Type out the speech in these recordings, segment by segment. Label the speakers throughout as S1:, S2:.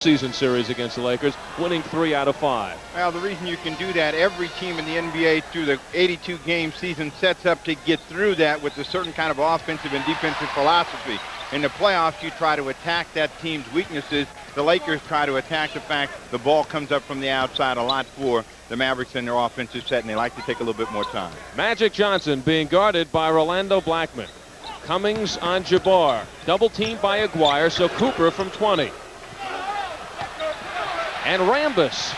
S1: season series against the Lakers, winning 3 out of 5.
S2: Well, the reason you can do that, every team in the NBA through the 82-game season sets up to get through that with a certain kind of offensive and defensive philosophy. In the playoffs, you try to attack that team's weaknesses. The Lakers try to attack the fact the ball comes up from the outside a lot for the Mavericks in their offensive set, and they like to take a little bit more time.
S1: Magic Johnson being guarded by Rolando Blackman. Cummings on Jabbar. Double teamed by Aguirre, so Cooper from 20. And Rambis.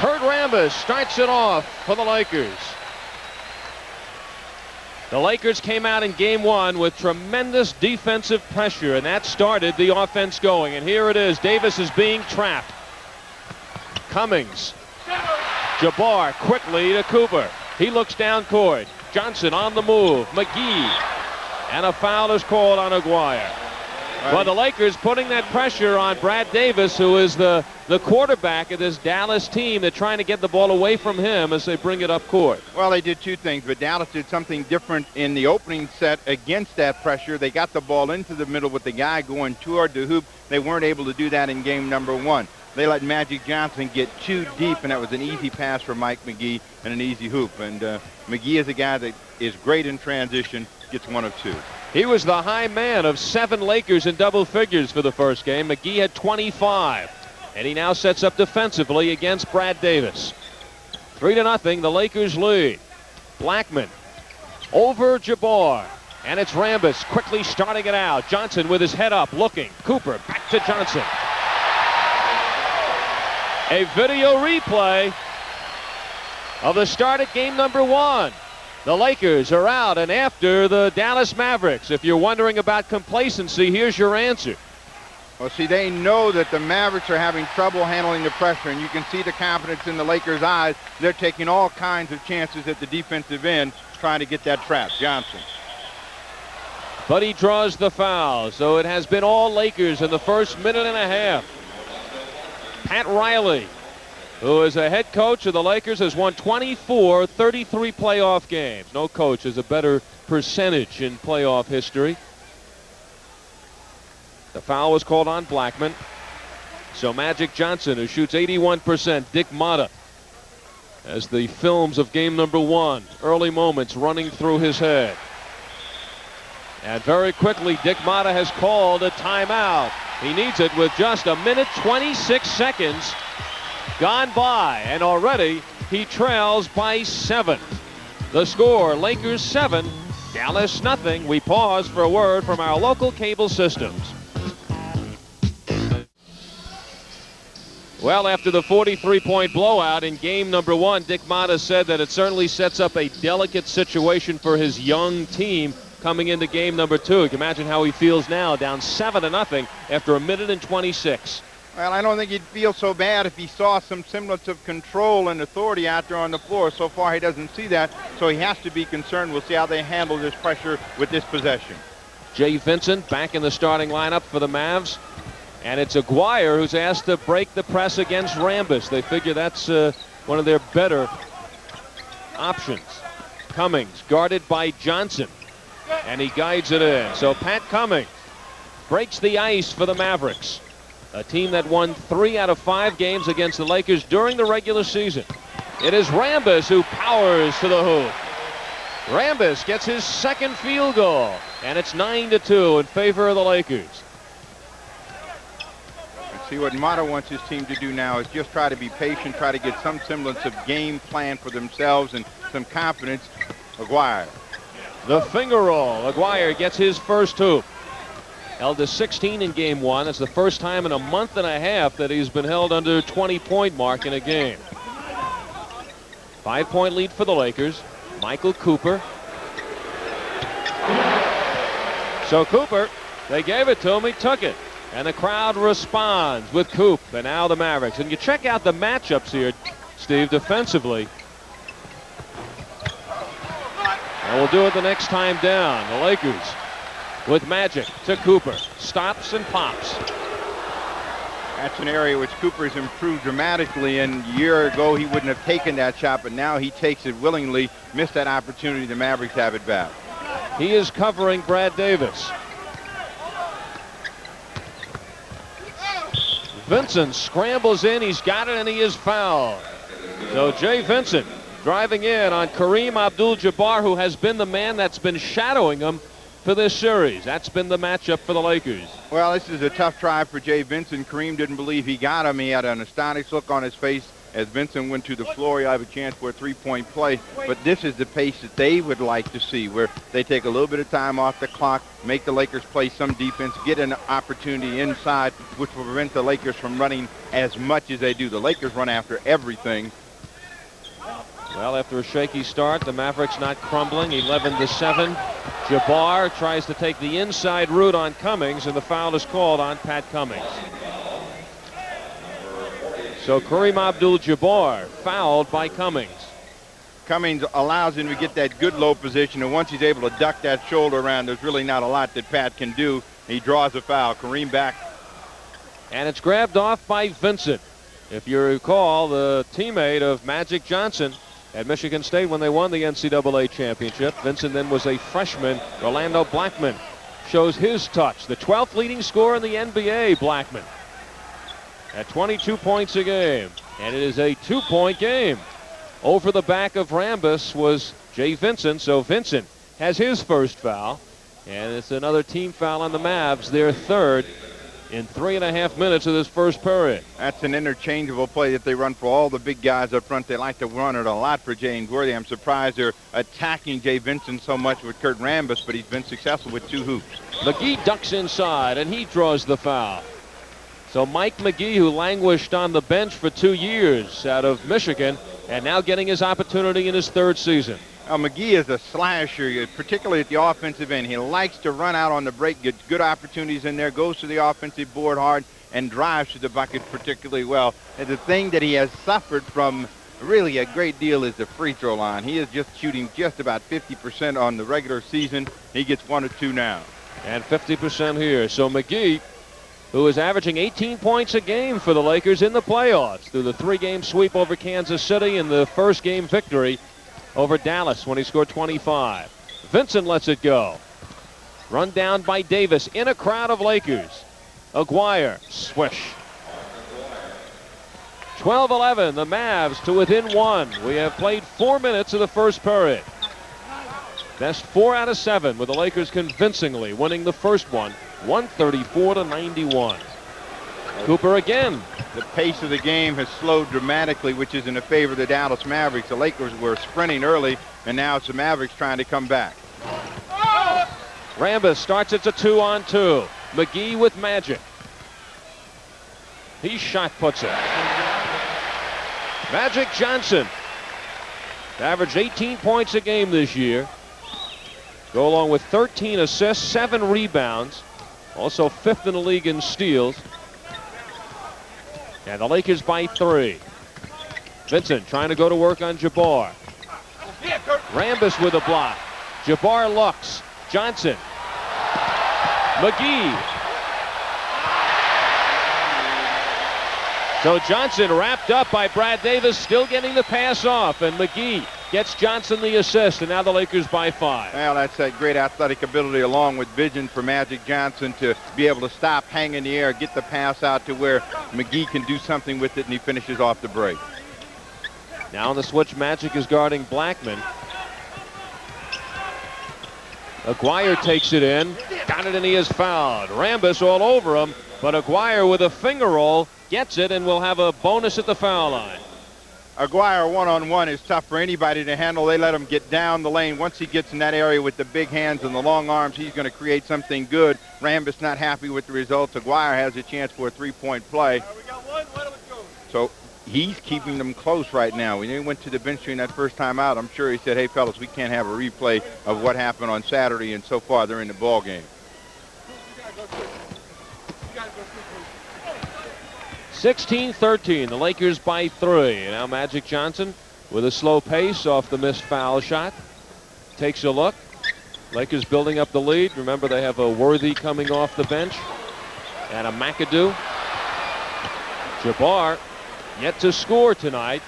S1: Kurt Rambis starts it off for the Lakers. The Lakers came out in game one with tremendous defensive pressure, and that started the offense going. And here it is. Davis is being trapped. Cummings. Jabbar quickly to Cooper. He looks down court. Johnson on the move. McGee. And a foul is called on Aguirre. Well, the Lakers putting that pressure on Brad Davis, who is the quarterback of this Dallas team. They're trying to get the ball away from him as they bring it up court.
S2: Well, they did two things, but Dallas did something different in the opening set against that pressure. They got the ball into the middle with the guy going toward the hoop. They weren't able to do that in game number one. They let Magic Johnson get too deep, and that was an easy pass for Mike McGee and an easy hoop. And McGee is a guy that is great in transition, gets one of two.
S1: He was the high man of 7 Lakers in double figures for the first game. McGee had 25, and he now sets up defensively against Brad Davis. 3-0, the Lakers lead. Blackman over Jabbar, and it's Rambis quickly starting it out. Johnson with his head up, looking. Cooper back to Johnson. A video replay of the start at game number one. The Lakers are out and after the Dallas Mavericks. If you're wondering about complacency, here's your answer.
S2: Well, see, they know that the Mavericks are having trouble handling the pressure, and you can see the confidence in the Lakers' eyes. They're taking all kinds of chances at the defensive end, trying to get that trap. Johnson.
S1: But he draws the foul, so it has been all Lakers in the first minute and a half. Pat Riley, who is a head coach of the Lakers, has won 24 33 playoff games. No coach has a better percentage in playoff history. The foul was called on Blackman. So Magic Johnson, who shoots 81%, Dick Motta, as the films of game number one, early moments running through his head. And very quickly, Dick Motta has called a timeout. He needs it with just a minute 26 seconds gone by, and already he trails by 7. The score, Lakers 7, Dallas nothing. We pause for a word from our local cable systems. Well, after the 43-point blowout in game number one, Dick Motta said that it certainly sets up a delicate situation for his young team coming into game number two. You can imagine how he feels now, down 7-0 after a minute and 26.
S2: Well, I don't think he'd feel so bad if he saw some semblance of control and authority out there on the floor. So far, he doesn't see that, so he has to be concerned. We'll see how they handle this pressure with this possession.
S1: Jay Vincent back in the starting lineup for the Mavs. And it's Aguirre who's asked to break the press against Rambis. They figure that's one of their better options. Cummings guarded by Johnson, and he guides it in. So Pat Cummings breaks the ice for the Mavericks, a team that won 3 out of 5 games against the Lakers during the regular season. It is Rambis who powers to the hoop. Rambis gets his second field goal, and it's 9-2 in favor of the Lakers.
S2: See, what Motta wants his team to do now is just try to be patient, try to get some semblance of game plan for themselves and some confidence. Aguirre.
S1: The finger roll. Aguirre gets his first hoop. Held to 16 in game one. That's the first time in a month and a half that he's been held under 20-point mark in a game. 5-point lead for the Lakers. Michael Cooper. So Cooper, they gave it to him. He took it. And the crowd responds with Coop, and now the Mavericks. And you check out the matchups here, Steve, defensively. And we'll do it the next time down. The Lakers with Magic to Cooper. Stops and pops.
S2: That's an area which Cooper's improved dramatically, and a year ago he wouldn't have taken that shot, but now he takes it willingly. Missed that opportunity. The Mavericks have it back.
S1: He is covering Brad Davis. Vincent scrambles in. He's got it, and he is fouled. So Jay Vincent driving in on Kareem Abdul-Jabbar, who has been the man that's been shadowing him for this series. That's been the matchup for the Lakers.
S2: Well, this is a tough try for Jay Vincent. Kareem didn't believe he got him. He had an astonished look on his face as Vincent went to the floor. He'll have a chance for a three-point play. But this is the pace that they would like to see, where they take a little bit of time off the clock, make the Lakers play some defense, get an opportunity inside, which will prevent the Lakers from running as much as they do. The Lakers run after everything.
S1: Well, after a shaky start, the Mavericks not crumbling, 11-7. Jabbar tries to take the inside route on Cummings, and the foul is called on Pat Cummings. So Kareem Abdul-Jabbar fouled by Cummings.
S2: Cummings allows him to get that good low position, and once he's able to duck that shoulder around, there's really not a lot that Pat can do. He draws a foul. Kareem back.
S1: And it's grabbed off by Vincent. If you recall, the teammate of Magic Johnson at Michigan State when they won the NCAA championship. Vincent then was a freshman. Orlando Blackman shows his touch. The 12th leading scorer in the NBA, Blackman, at 22 points a game. And it is a 2-point game. Over the back of Rambis was Jay Vincent. So Vincent has his first foul. And it's another team foul on the Mavs, their third in 3.5 minutes of this first period.
S2: That's an interchangeable play that they run for all the big guys up front. They like to run it a lot for James Worthy. I'm surprised they're attacking Jay Vincent so much with Kurt Rambis, but he's been successful with 2 hoops.
S1: McGee ducks inside, and he draws the foul. So Mike McGee, who languished on the bench for 2 years out of Michigan, and now getting his opportunity in his third season.
S2: McGee is a slasher, particularly at the offensive end. He likes to run out on the break, gets good opportunities in there, goes to the offensive board hard, and drives to the bucket particularly well. And the thing that he has suffered from really a great deal is the free throw line. He is just shooting just about 50% on the regular season. He gets 1 or 2 now.
S1: And 50% here. So McGee, who is averaging 18 points a game for the Lakers in the playoffs through the 3-game sweep over Kansas City and the first game victory over Dallas when he scored 25. Vincent lets it go. Run down by Davis in a crowd of Lakers. Aguirre, swish. 12-11, the Mavs to within 1. We have played 4 minutes of the first period. Best 4 out of 7 with the Lakers convincingly winning the first one, 134-91. Cooper again.
S2: The pace of the game has slowed dramatically, which is in the favor of the Dallas Mavericks. The Lakers were sprinting early, and now it's the Mavericks trying to come back.
S1: Rambis starts it to 2-on-2. McGee with Magic. He shot puts it. Magic Johnson averaged 18 points a game this year. Go along with 13 assists, 7 rebounds. Also 5th in the league in steals. And the Lakers by 3. Vincent trying to go to work on Jabbar. Rambis with a block. Jabbar looks. Johnson. McGee. So Johnson wrapped up by Brad Davis, still getting the pass off, and McGee gets Johnson the assist, and now the Lakers by 5.
S2: Well, that's that great athletic ability along with vision for Magic Johnson to be able to stop, hang in the air, get the pass out to where McGee can do something with it, and he finishes off the break.
S1: Now on the switch, Magic is guarding Blackman. Aguirre takes it in, got it, and he is fouled. Rambis all over him, but Aguirre with a finger roll gets it and will have a bonus at the foul line.
S2: Aguirre one-on-one is tough for anybody to handle. They let him get down the lane. Once he gets in that area with the big hands and the long arms, he's going to create something good. Rambis not happy with the results. Aguirre has a chance for a 3-point play. So he's keeping them close right now. When he went to the bench during that first time out, I'm sure he said, hey, fellas, we can't have a replay of what happened on Saturday, and so far they're in the ball game.
S1: 16-13, the Lakers by 3. Now Magic Johnson with a slow pace off the missed foul shot. Takes a look. Lakers building up the lead. Remember, they have a Worthy coming off the bench and a McAdoo. Jabbar yet to score tonight.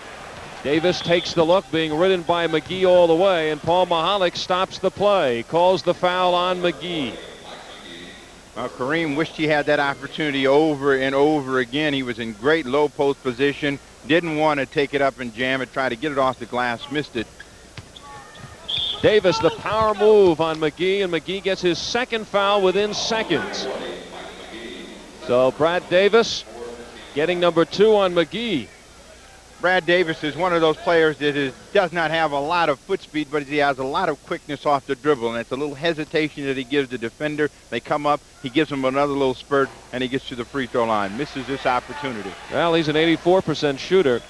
S1: Davis takes the look, being ridden by McGee all the way, and Paul Mahalik stops the play. Calls the foul on McGee.
S2: Kareem wished he had that opportunity over and over again. He was in great low post position, didn't want to take it up and jam it, try to get it off the glass, missed it.
S1: Davis, the power move on McGee, and McGee gets his second foul within seconds. So Brad Davis getting number 2 on McGee.
S2: Brad Davis is one of those players that does not have a lot of foot speed, but he has a lot of quickness off the dribble, and it's a little hesitation that he gives the defender. They come up, he gives them another little spurt, and he gets to the free throw line. Misses this opportunity.
S1: Well, he's an 84% shooter.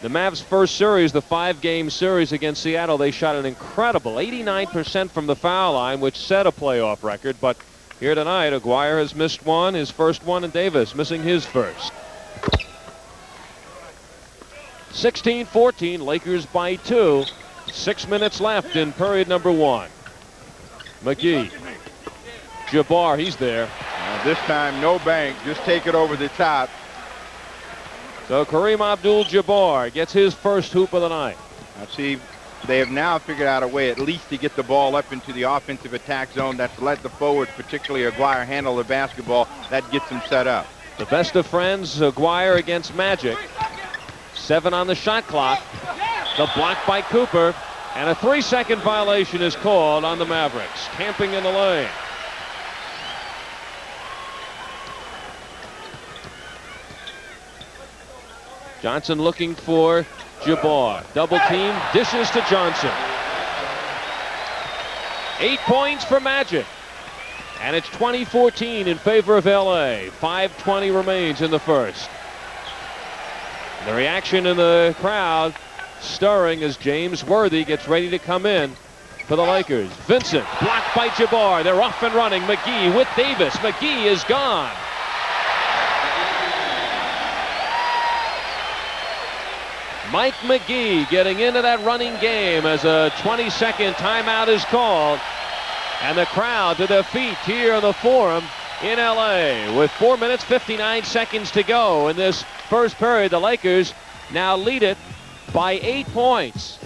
S1: The Mavs' first series, the 5-game series against Seattle, they shot an incredible 89% from the foul line, which set a playoff record. But here tonight, Aguirre has missed one, his first one, and Davis missing his first. 16-14, Lakers by 2. 6 minutes left in period number 1. McGee. Jabbar, he's there.
S2: This time, no bank, just take it over the top.
S1: So Kareem Abdul-Jabbar gets his first hoop of the night.
S2: Now see, they have now figured out a way at least to get the ball up into the offensive attack zone. That's let the forwards, particularly Aguirre, handle the basketball. That gets them set up.
S1: The best of friends, Aguirre against Magic. 7 on the shot clock. The block by Cooper. And a 3-second violation is called on the Mavericks. Camping in the lane. Johnson looking for Jabbar. Double team. Dishes to Johnson. 8 points for Magic. And it's 20-14 in favor of LA. 5:20 remains in the first. The reaction in the crowd stirring as James Worthy gets ready to come in for the Lakers. Vincent blocked by Jabbar. They're off and running. McGee with Davis. McGee is gone. Mike McGee getting into that running game as a 20-second timeout is called. And the crowd to their feet here in the Forum in LA with 4 minutes 59 seconds to go in this first period. The Lakers now lead it by 8 points.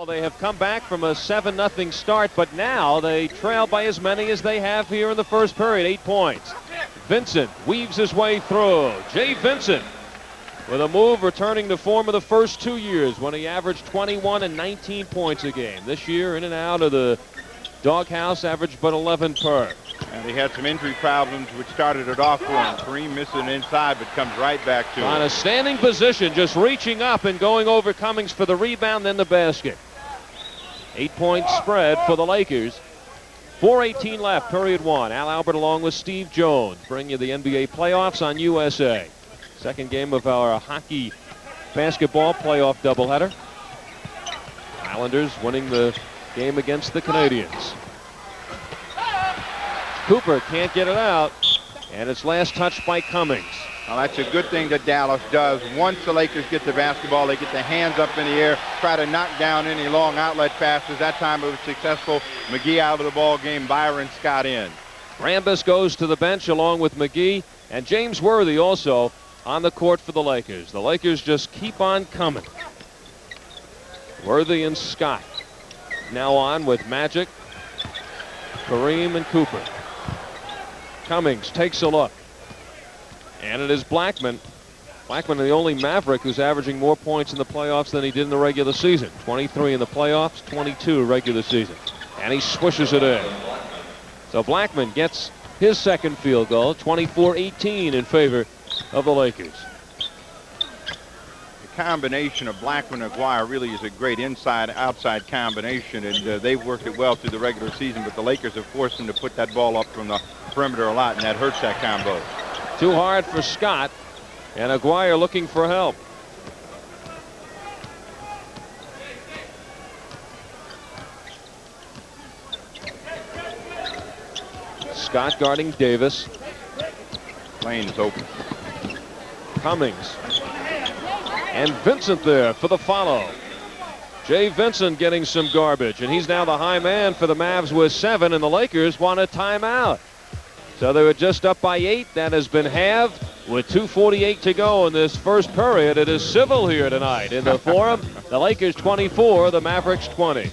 S1: They have come back from a 7-0 start, but now they trail by as many as they have here in the first period. 8 points. Vincent weaves his way through. Jay Vincent with a move returning to form of the first 2 years when he averaged 21 and 19 points a game. This year in and out of the doghouse, averaged but 11 per.
S2: And he had some injury problems which started it off for him. Kareem missing inside but comes right back to
S1: On
S2: it.
S1: a standing position, just reaching up and going over Cummings for the rebound, then the basket. 8-point spread for the Lakers. 4:18 left, period 1. Al Albert along with Steve Jones bring you the NBA playoffs on USA. Second game of our hockey basketball playoff doubleheader. Islanders winning the game against the Canadiens. Cooper can't get it out, and it's last touched by Cummings.
S2: Well, that's a good thing that Dallas does. Once the Lakers get the basketball, they get the hands up in the air, try to knock down any long outlet passes. That time it was successful. McGee out of the ball game. Byron Scott in.
S1: Rambis goes to the bench along with McGee, and James Worthy also on the court for the Lakers. The Lakers just keep on coming. Worthy and Scott now on with Magic, Kareem, and Cooper. Cummings takes a look. And it is Blackman. Blackman, the only Maverick who's averaging more points in the playoffs than he did in the regular season. 23 in the playoffs, 22 regular season. And he swishes it in. So Blackman gets his second field goal, 24-18 in favor of the Lakers.
S2: The combination of Blackman and Aguirre really is a great inside-outside combination, and they've worked it well through the regular season, but the Lakers have forced them to put that ball up from the perimeter a lot, and that hurts that combo.
S1: Too hard for Scott, and Aguirre looking for help. Scott guarding Davis.
S2: Lane is open.
S1: Cummings. And Vincent there for the follow. Jay Vincent getting some garbage, and he's now the high man for the Mavs with 7, and the Lakers want a timeout. So they were just up by 8. That has been halved. With 2:48 to go in this first period, it is civil here tonight in the Forum. The Lakers 24, the Mavericks 20.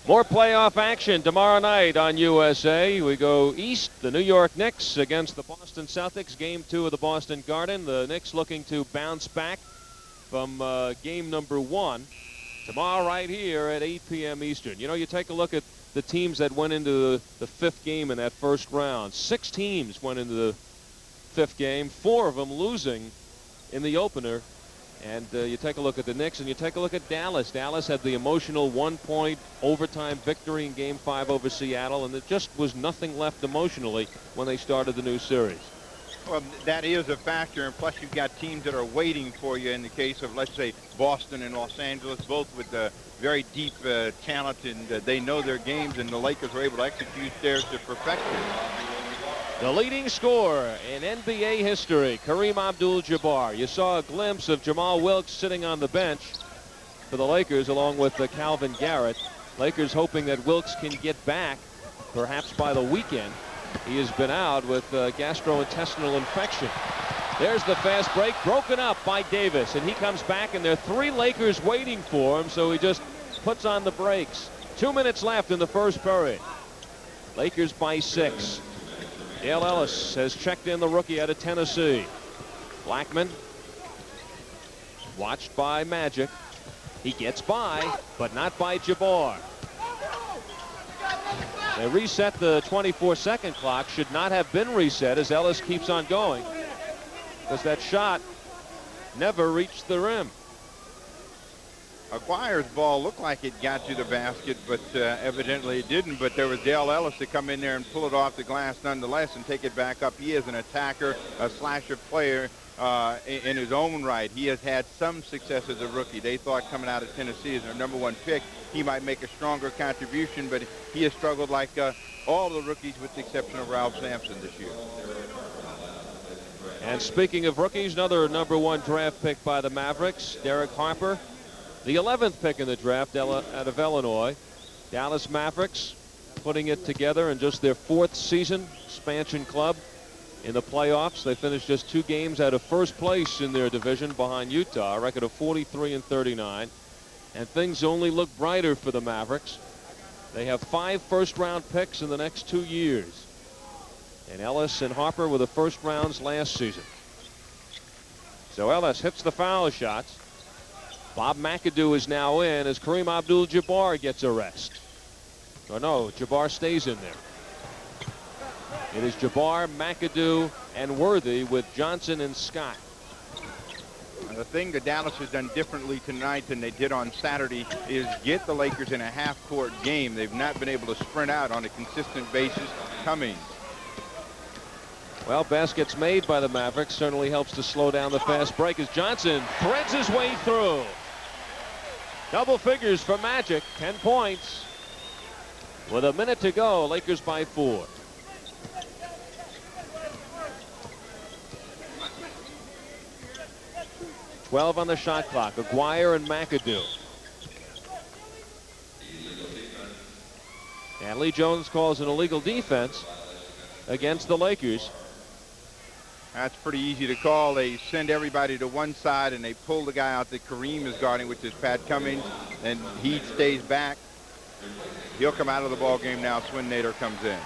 S1: More playoff action tomorrow night on USA. We go east. The New York Knicks against the Boston Celtics. Game 2 of the Boston Garden. The Knicks looking to bounce back from game number 1 tomorrow right here at 8 p.m. Eastern. You know, you take a look at the teams that went into the 5th game in that first round. 6 teams went into the 5th game, 4 of them losing in the opener. And you take a look at the Knicks and you take a look at Dallas. Dallas had the emotional 1-point overtime victory in Game 5 over Seattle, and there just was nothing left emotionally when they started the new series.
S2: Well, that is a factor, and plus you've got teams that are waiting for you in the case of, let's say, Boston and Los Angeles, both with very deep talent, and they know their games, and the Lakers were able to execute theirs to perfection.
S1: The leading scorer in NBA history, Kareem Abdul-Jabbar. You saw a glimpse of Jamal Wilkes sitting on the bench for the Lakers along with Calvin Garrett. Lakers hoping that Wilkes can get back perhaps by the weekend. He has been out with gastrointestinal infection. There's the fast break, broken up by Davis, and he comes back, and there are 3 Lakers waiting for him, so he just puts on the brakes. 2 minutes left in the first period. Lakers by 6. Dale Ellis has checked in the rookie out of Tennessee. Blackman, watched by Magic. He gets by, but not by Jabbar. They reset the 24-second clock. Should not have been reset as Ellis keeps on going, because that shot never reached the rim.
S2: Aguirre's ball looked like it got to the basket, but evidently it didn't. But there was Dale Ellis to come in there and pull it off the glass nonetheless and take it back up. He is an attacker, a slasher player in his own right. He has had some success as a rookie. They thought coming out of Tennessee as their #1 pick, he might make a stronger contribution, but he has struggled like all the rookies with the exception of Ralph Sampson this year.
S1: And speaking of rookies, another #1 draft pick by the Mavericks, Derek Harper. The 11th pick in the draft out of Illinois. Dallas Mavericks putting it together in just their 4th season. Expansion club in the playoffs. They finished just 2 games out of first place in their division behind Utah, a record of 43-39. And things only look brighter for the Mavericks. They have 5 first-round picks in the next 2 years. And Ellis and Harper were the first rounds last season. So Ellis hits the foul shots. Bob McAdoo is now in as Kareem Abdul-Jabbar gets a rest. Or no, Jabbar stays in there. It is Jabbar, McAdoo, and Worthy with Johnson and Scott.
S2: And the thing that Dallas has done differently tonight than they did on Saturday is get the Lakers in a half-court game. They've not been able to sprint out on a consistent basis. Cummings.
S1: Well, baskets made by the Mavericks certainly helps to slow down the fast break as Johnson threads his way through. Double figures for Magic, 10 points. With a minute to go, Lakers by 4. $12 on the shot clock. Aguirre and McAdoo. And Lee Jones calls an illegal defense against the Lakers.
S2: That's pretty easy to call. They send everybody to one side and they pull the guy out that Kareem is guarding, which is Pat Cummings, and he stays back. He'll come out of the ball game now. Swin Nader comes in.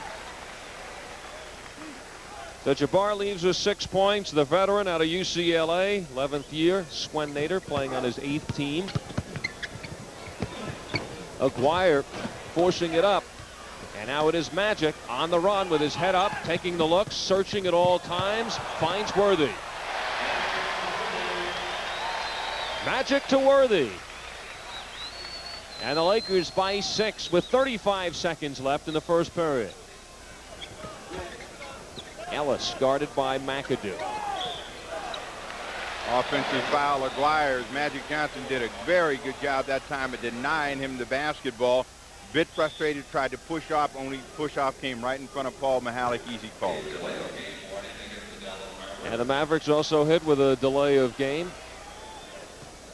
S1: So Jabbar leaves with 6 points. The veteran out of UCLA, 11th year. Swin Nader playing on his 8th team. Aguirre forcing it up. And now it is Magic on the run with his head up, taking the look, searching at all times, finds Worthy. Magic to Worthy. And the Lakers by 6 with 35 seconds left in the first period. Ellis guarded by McAdoo.
S2: Offensive foul, Aguirre. Magic Johnson did a very good job that time at denying him the basketball. Bit frustrated, tried to push off, only push off came right in front of Paul Mahalik. Easy call.
S1: And the Mavericks also hit with a delay of game.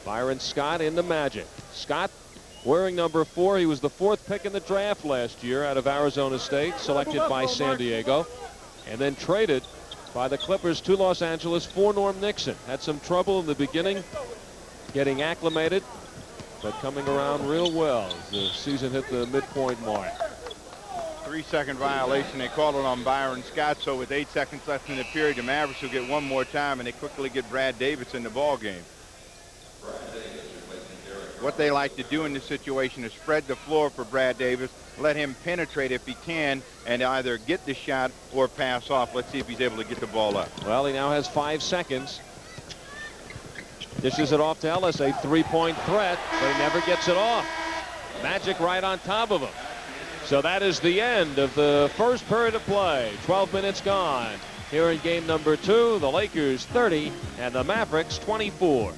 S1: Byron Scott in the Magic. Scott wearing number 4. He was the 4th pick in the draft last year out of Arizona State, selected by San Diego. and then traded by the Clippers to Los Angeles for Norm Nixon. Had some trouble in the beginning getting acclimated, but coming around real well as the season hit the midpoint mark.
S2: 3-second violation. They called it on Byron Scott, so with 8 seconds left in the period, the Mavericks will get one more time, and they quickly get Brad Davis in the ball game. What they like to do in this situation is spread the floor for Brad Davis, let him penetrate if he can, and either get the shot or pass off. Let's see if he's able to get the ball up.
S1: Well, he now has 5 seconds. Dishes it off to Ellis, a three-point threat, but he never gets it off. Magic right on top of him. So that is the end of the first period of play. 12 minutes gone. Here in game number 2, the Lakers 30 and the Mavericks 24.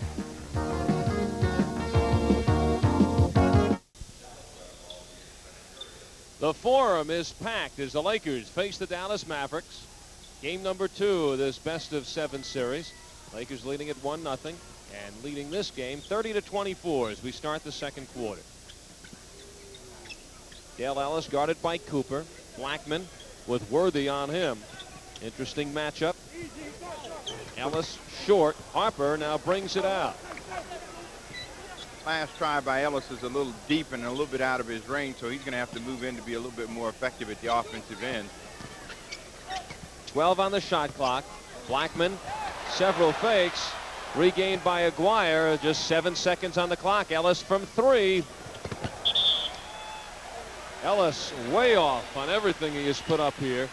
S1: The Forum is packed as the Lakers face the Dallas Mavericks. Game number 2 of this best-of-7 series. Lakers leading at 1-0 and leading this game 30-24 as we start the second quarter. Dale Ellis guarded by Cooper. Blackman with Worthy on him. Interesting matchup. Ellis short. Harper now brings it out.
S2: Last try by Ellis is a little deep and a little bit out of his range, so he's going to have to move in to be a little bit more effective at the offensive end.
S1: 12 on the shot clock. Blackman, several fakes. Regained by Aguirre. Just 7 seconds on the clock. Ellis from 3. Ellis way off on everything he has put up here.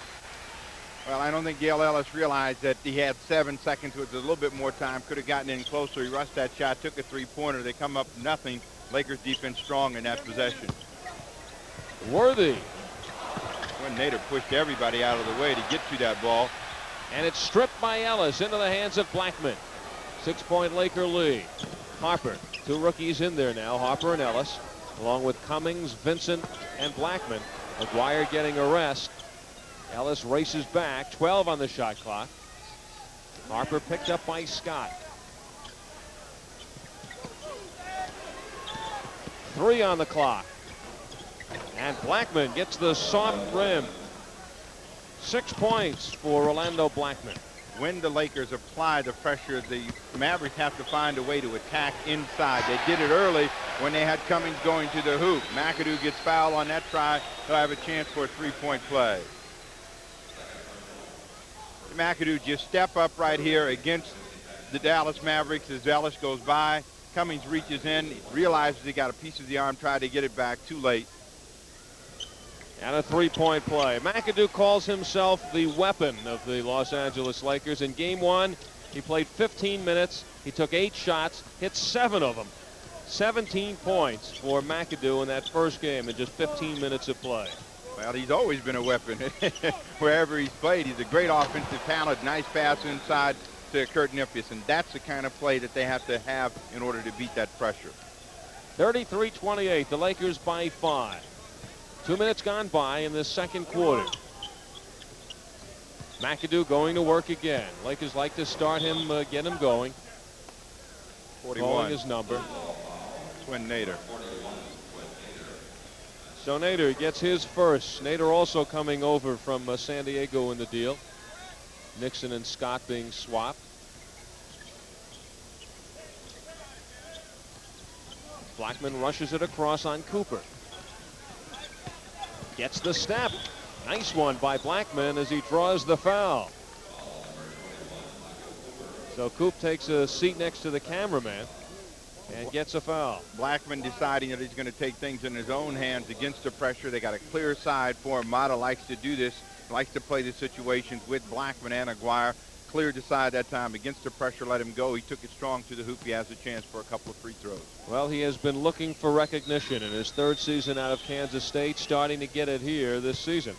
S2: Well, I don't think Dale Ellis realized that he had 7 seconds with a little bit more time. Could have gotten in closer. He rushed that shot, took a three-pointer. They come up nothing. Lakers defense strong in that possession.
S1: Worthy.
S2: When Nader pushed everybody out of the way to get to that ball.
S1: And it's stripped by Ellis into the hands of Blackman. 6-point Laker lead. Harper. 2 rookies in there now. Harper and Ellis, along with Cummings, Vincent, and Blackman. Aguirre getting a rest. Ellis races back. 12 on the shot clock. Harper picked up by Scott. 3 on the clock. And Blackman gets the soft rim. 6 points for Orlando Blackman.
S2: When the Lakers apply the pressure, the Mavericks have to find a way to attack inside. They did it early when they had Cummings going to the hoop. McAdoo gets fouled on that try. They'll have a chance for a three-point play. McAdoo just step up right here against the Dallas Mavericks as Ellis goes by. Cummings reaches in, realizes he got a piece of the arm, tried to get it back, too late.
S1: And a three-point play. McAdoo calls himself the weapon of the Los Angeles Lakers. In game 1, he played 15 minutes. He took 8 shots, hit 7 of them. 17 points for McAdoo in that first game in just 15 minutes of play.
S2: Well, he's always been a weapon. Wherever he's played, he's a great offensive talent. Nice pass inside to Kurt Nippius, and that's the kind of play that they have to have in order to beat that pressure.
S1: 33-28, the Lakers by 5. 2 minutes gone by in the second quarter. McAdoo going to work again. Lakers like to start him, get him going.
S2: 41.
S1: Calling his number.
S2: Twin Nader.
S1: So Nader gets his first. Nader also coming over from San Diego in the deal. Nixon and Scott being swapped. Blackman rushes it across on Cooper. Gets the step. Nice one by Blackman as he draws the foul. So Coop takes a seat next to the cameraman and gets a foul.
S2: Blackman deciding that he's going to take things in his own hands against the pressure. They got a clear side for him. Mata likes to do this, likes to play the situations with Blackman and Aguirre. Cleared the side that time against the pressure, let him go. He took it strong to the hoop. He has a chance for a couple of free throws.
S1: Well, he has been looking for recognition in his 3rd season out of Kansas State, starting to get it here this season.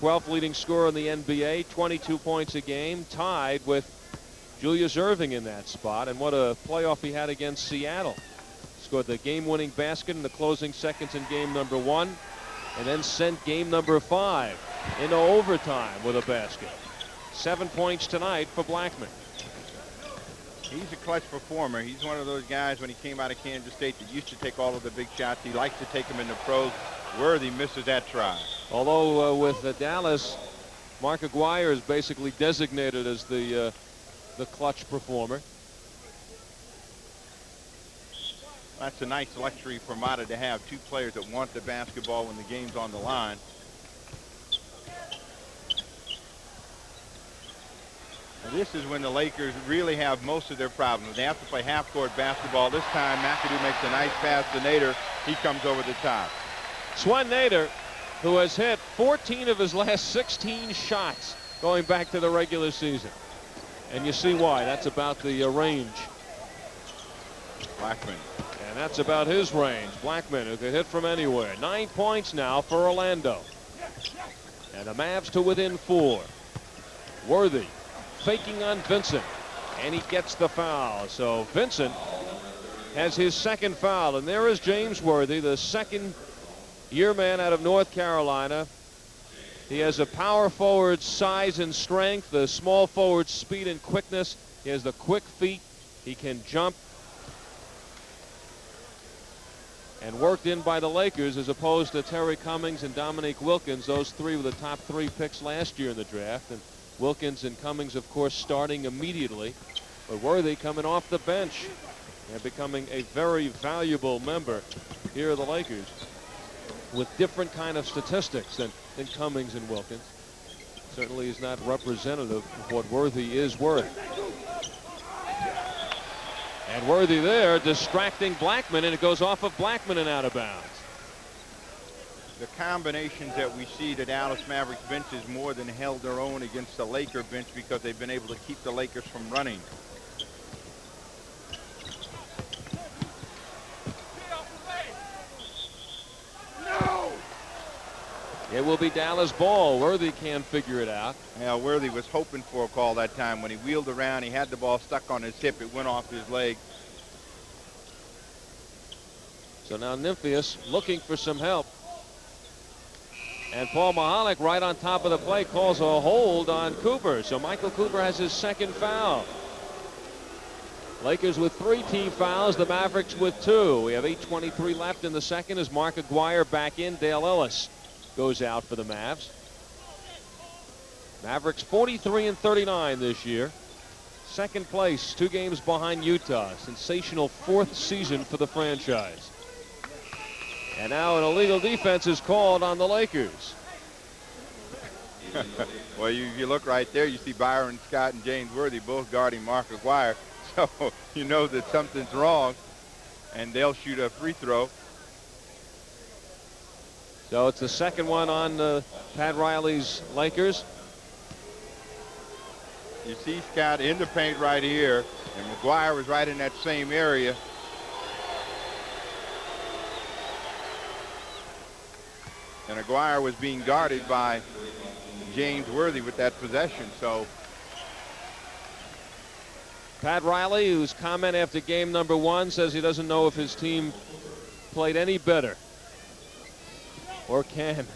S1: 12th leading scorer in the NBA, 22 points a game, tied with Julius Erving in that spot. And what a playoff he had against Seattle. Scored the game-winning basket in the closing seconds in game number 1, and then sent game number 5 into overtime with a basket. 7 points tonight for Blackman.
S2: He's a clutch performer. He's one of those guys when he came out of Kansas State that used to take all of the big shots. He likes to take them in the pros. Worthy misses that try.
S1: Although with Dallas Mark Aguirre is basically designated as the clutch performer.
S2: That's a nice luxury for Mata to have two players that want the basketball when the game's on the line. And this is when the Lakers really have most of their problems. They have to play half-court basketball. This time, McAdoo makes a nice pass to Nader. He comes over the top.
S1: Swen Nader, who has hit 14 of his last 16 shots going back to the regular season. And you see why. That's about the range.
S2: Blackman.
S1: And that's about his range. Blackman, who can hit from anywhere. 9 points now for Orlando. And the Mavs to within 4. Worthy faking on Vincent. And he gets the foul. So Vincent has his second foul. And there is James Worthy, the second-year man out of North Carolina. He has a power forward size and strength, the small forward speed and quickness. He has the quick feet. He can jump. And worked in by the Lakers as opposed to Terry Cummings and Dominique Wilkins. Those three were the top 3 picks last year in the draft. And Wilkins and Cummings, of course, starting immediately. But Worthy coming off the bench and becoming a very valuable member here of the Lakers with different kind of statistics than Cummings and Wilkins. Certainly is not representative of what Worthy is worth. And Worthy there distracting Blackman, and it goes off of Blackman and out of bounds.
S2: The combinations that we see the Dallas Mavericks bench is more than held their own against the Laker bench because they've been able to keep the Lakers from running.
S1: It will be Dallas ball. Worthy can't figure it out.
S2: Yeah, Worthy was hoping for a call that time. When he wheeled around, he had the ball stuck on his hip. It went off his leg.
S1: So now Nymphius looking for some help. And Paul Mahalik right on top of the play calls a hold on Cooper. So Michael Cooper has his second foul. Lakers with 3 team fouls, the Mavericks with 2. We have 8:23 left in the second as Mark Aguirre back in. Dale Ellis goes out for the Mavs. Mavericks 43-39 this year. Second place, 2 games behind Utah. Sensational 4th season for the franchise. And now an illegal defense is called on the Lakers.
S2: Well, you look right there, you see Byron Scott and James Worthy both guarding Mark Aguirre. So you know that something's wrong, and they'll shoot a free throw.
S1: So it's the second one on Pat Riley's Lakers.
S2: You see Scott in the paint right here, and McGuire was right in that same area. And Aguirre was being guarded by James Worthy with that possession. So
S1: Pat Riley, whose comment after game number 1 says he doesn't know if his team played any better or can.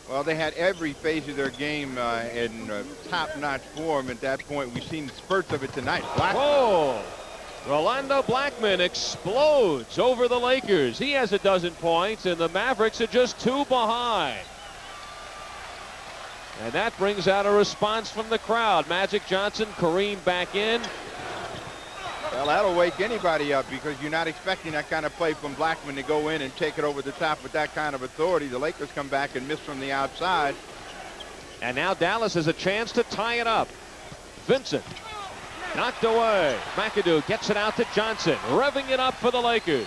S2: Well, they had every phase of their game in top-notch form at that point. We've seen spurts of it tonight.
S1: Whoa! Rolando Blackman explodes over the Lakers. He has a dozen points, and the Mavericks are just 2 behind. And that brings out a response from the crowd. Magic Johnson, Kareem back in.
S2: Well, that'll wake anybody up because you're not expecting that kind of play from Blackman to go in and take it over the top with that kind of authority. The Lakers come back and miss from the outside.
S1: And now Dallas has a chance to tie it up. Vincent knocked away. McAdoo gets it out to Johnson, revving it up for the Lakers.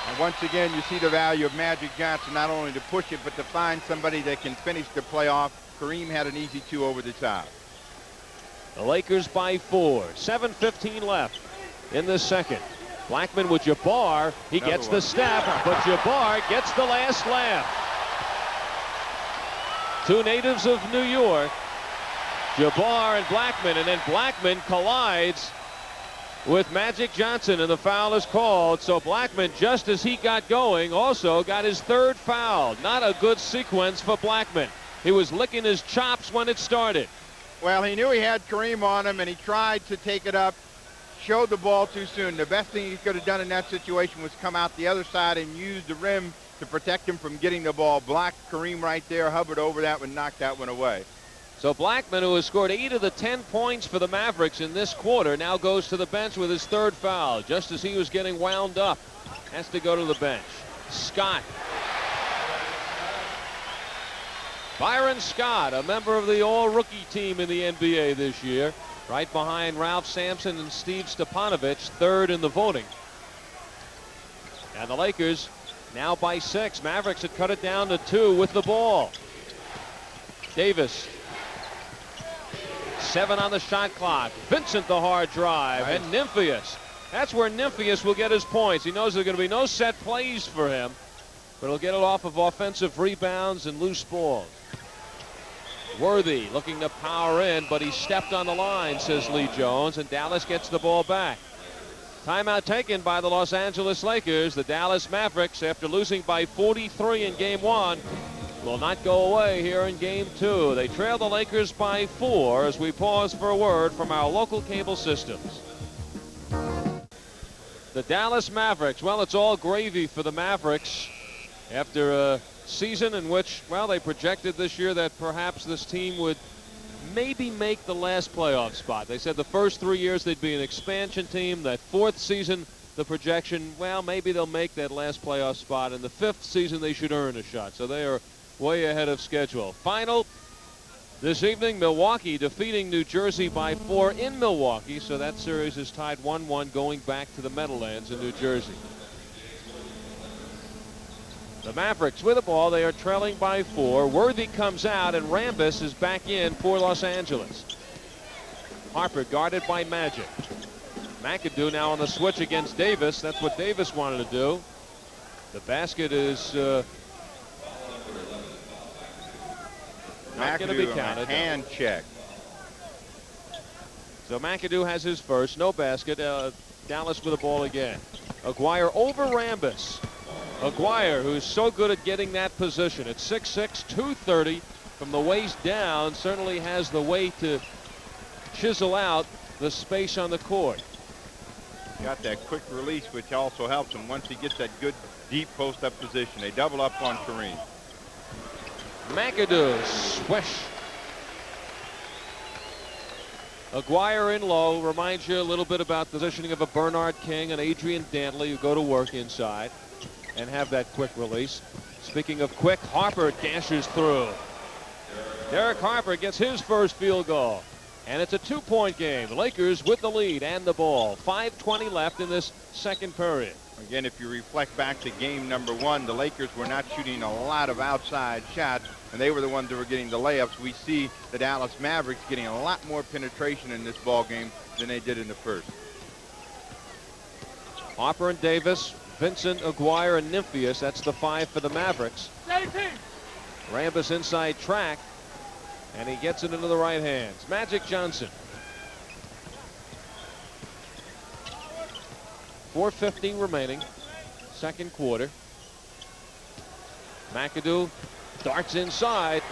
S2: And once again, you see the value of Magic Johnson, not only to push it, but to find somebody that can finish the playoff. Kareem had an easy 2 over the top.
S1: The Lakers by 4. 7:15 left in the second. Blackman with Jabbar. He gets the step, but Jabbar gets the last laugh. 2 natives of New York, Jabbar and Blackman, and then Blackman collides with Magic Johnson, and the foul is called. So Blackman, just as he got going, also got his 3rd foul. Not a good sequence for Blackman. He was licking his chops when it started.
S2: Well, he knew he had Kareem on him, and he tried to take it up showed the ball too soon. The best thing he could have done in that situation was come out the other side and use the rim to protect him from getting the ball blocked. Kareem right there, hovered over that one, knocked that one away.
S1: So Blackman, who has scored 8 of the 10 points for the Mavericks in this quarter, now goes to the bench with his 3rd foul, just as he was getting wound up. Has to go to the bench. Scott. Byron Scott, a member of the all-rookie team in the NBA this year, right behind Ralph Sampson and Steve Stepanovich, 3rd in the voting. And the Lakers now by 6. Mavericks had cut it down to 2 with the ball. Davis. 7 on the shot clock. Vincent the hard drive. Nice. And Nymphius. That's where Nymphius will get his points. He knows there are going to be no set plays for him, but he'll get it off of offensive rebounds and loose balls. Worthy looking to power in, but he stepped on the line, says Lee Jones, and Dallas gets the ball back. Timeout taken by the Los Angeles Lakers. The Dallas Mavericks, after losing by 43 in Game 1, will not go away here in Game 2. They trail the Lakers by 4 as we pause for a word from our local cable systems. The Dallas Mavericks, well, it's all gravy for the Mavericks after a season in which, well, they projected this year that perhaps this team would maybe make the last playoff spot. They said the first 3 years they'd be an expansion team. That 4th season, the projection, well, maybe they'll make that last playoff spot. In the 5th season, they should earn a shot. So they are way ahead of schedule. Final this evening, Milwaukee defeating New Jersey by 4 in Milwaukee. So that series is tied 1-1 going back to the Meadowlands in New Jersey. The Mavericks with the ball. They are trailing by 4. Worthy comes out, and Rambis is back in for Los Angeles. Harper guarded by Magic. McAdoo now on the switch against Davis. That's what Davis wanted to do. The basket is not going to be counted.
S2: Hand check.
S1: So McAdoo has his first. No basket. Dallas with the ball again. Aguirre over Rambis. Aguirre, who's so good at getting that position at 6'6", 230 from the waist down, certainly has the weight to chisel out the space on the court.
S2: Got that quick release, which also helps him once he gets that good deep post-up position. They double up on Kareem.
S1: McAdoo, swish. Aguirre in low reminds you a little bit about the positioning of a Bernard King and Adrian Dantley, who go to work inside and have that quick release. Speaking of quick, Harper dashes through. Derek Harper gets his first field goal. And it's a 2-point game. The Lakers with the lead and the ball. 5:20 left in this second period.
S2: Again, if you reflect back to game number 1, the Lakers were not shooting a lot of outside shots, and they were the ones that were getting the layups. We see the Dallas Mavericks getting a lot more penetration in this ball game than they did in the first.
S1: Harper and Davis, Vincent, Aguirre, and Nymphius. That's the 5 for the Mavericks. Rambis inside track, and he gets it into the right hands. Magic Johnson. 4:15 remaining, second quarter. McAdoo darts inside.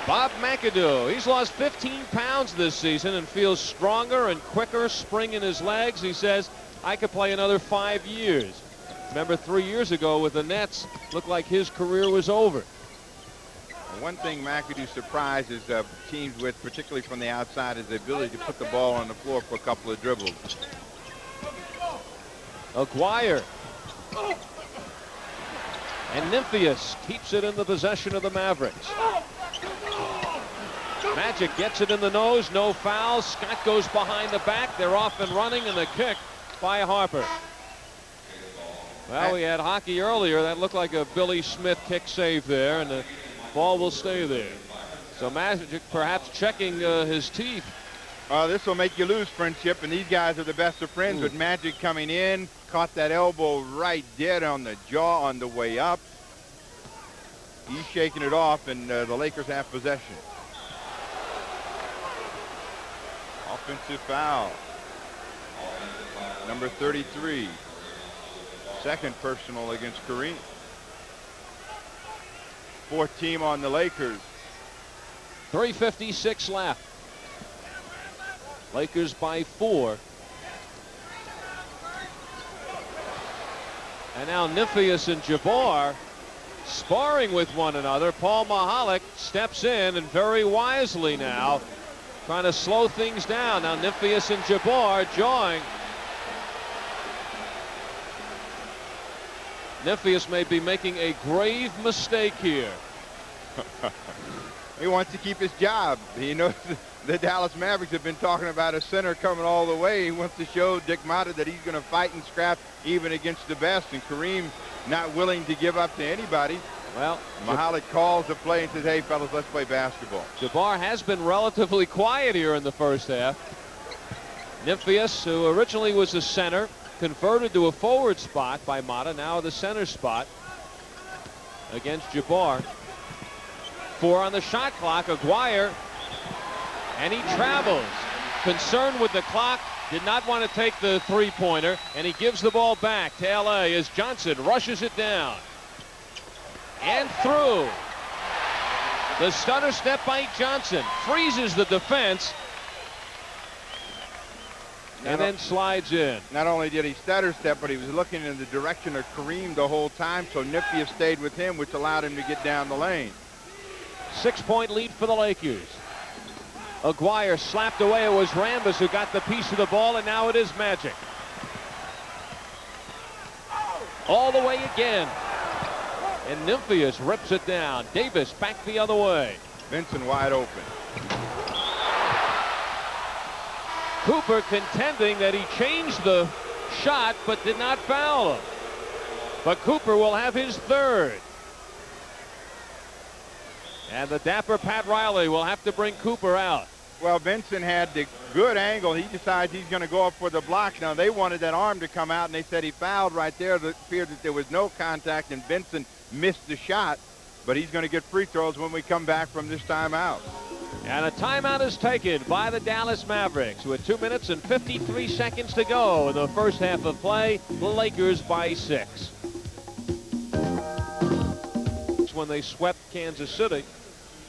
S1: Bob McAdoo, he's lost 15 pounds this season and feels stronger and quicker, spring in his legs. He says, I could play another 5 years. Remember 3 years ago with the Nets, looked like his career was over.
S2: One thing McAdoo surprises teams with, particularly from the outside, is the ability to put the ball on the floor for a couple of dribbles.
S1: Aguirre. And Nymphius keeps it in the possession of the Mavericks. Magic gets it in the nose, no foul. Scott goes behind the back. They're off and running, and the kick by Harper. Well, we had hockey earlier. That looked like a Billy Smith kick save there, and the ball will stay there. So Magic perhaps checking his teeth.
S2: This will make you lose friendship, and these guys are the best of friends. With Magic coming in, caught that elbow right dead on the jaw on the way up. He's shaking it off, and the Lakers have possession. Offensive foul. Number 33. Second personal against Kareem. Fourth team on the Lakers.
S1: 3:56 left. Lakers by 4. And now Nymphius and Jabbar sparring with one another. Paul Mahalik steps in, and very wisely now, trying to slow things down. Now Nymphius and Jabbar jawing. Nymphius may be making a grave mistake here.
S2: He wants to keep his job. He knows the Dallas Mavericks have been talking about a center coming all the way. He wants to show Dick Motta that he's going to fight and scrap even against the best. And Kareem not willing to give up to anybody.
S1: Well,
S2: Mahalik calls the play and says, hey, fellas, let's play basketball.
S1: Jabbar has been relatively quiet here in the first half. Nymphius, who originally was a center, converted to a forward spot by Motta, now the center spot against Jabbar. 4 on the shot clock. Aguirre, and he travels. Concerned with the clock, did not want to take the three-pointer, and he gives the ball back to L.A. as Johnson rushes it down. And through. The stutter step by Johnson freezes the defense and then slides in.
S2: Not only did he stutter step, but he was looking in the direction of Kareem the whole time, so Nymphius stayed with him, which allowed him to get down the lane.
S1: 6-point lead for the Lakers. Aguirre slapped away. It was Rambis who got the piece of the ball, and now it is Magic. All the way again. And Nymphius rips it down. Davis back the other way.
S2: Vincent wide open.
S1: Cooper contending that he changed the shot but did not foul him. But Cooper will have his third. And the dapper Pat Riley will have to bring Cooper out.
S2: Well, Vincent had the good angle. He decides he's going to go up for the block. Now, they wanted that arm to come out, and they said he fouled right there. It appeared that there was no contact, and Vincent missed the shot. But he's going to get free throws when we come back from this timeout.
S1: And a timeout is taken by the Dallas Mavericks with 2 minutes and 53 seconds to go in the first half of play. The Lakers by 6. When they swept Kansas City,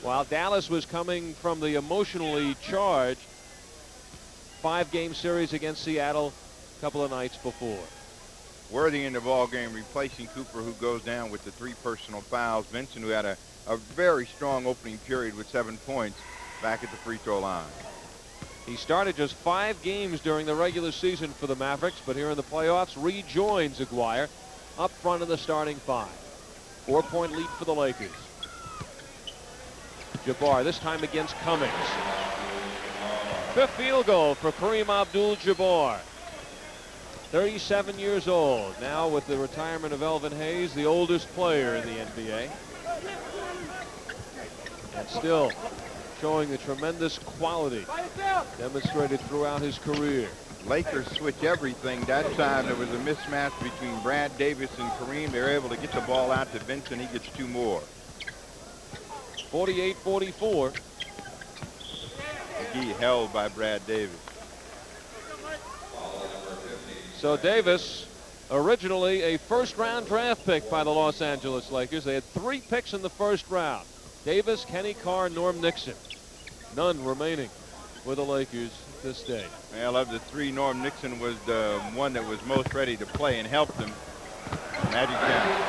S1: while Dallas was coming from the emotionally charged 5-game series against Seattle a couple of nights before.
S2: Worthy in the ball game, replacing Cooper, who goes down with the 3 personal fouls. Vincent, who had a very strong opening period with 7 points, back at the free throw line.
S1: He started just 5 games during the regular season for the Mavericks, but here in the playoffs rejoins Aguirre up front of the starting 5. 4-point lead for the Lakers. Jabbar, this time against Cummings. 5th field goal for Kareem Abdul-Jabbar. 37 years old, now with the retirement of Elvin Hayes, the oldest player in the NBA. And still showing the tremendous quality demonstrated throughout his career.
S2: Lakers switch everything. That time there was a mismatch between Brad Davis and Kareem. They were able to get the ball out to Vincent. He gets 2 more.
S1: 48-44.
S2: McGee held by Brad Davis.
S1: So Davis, originally a first-round draft pick by the Los Angeles Lakers. They had 3 picks in the first round. Davis, Kenny Carr, Norm Nixon. None remaining for the Lakers this day.
S2: Well, of the 3, Norm Nixon was the one that was most ready to play and helped them. Magic Johnson.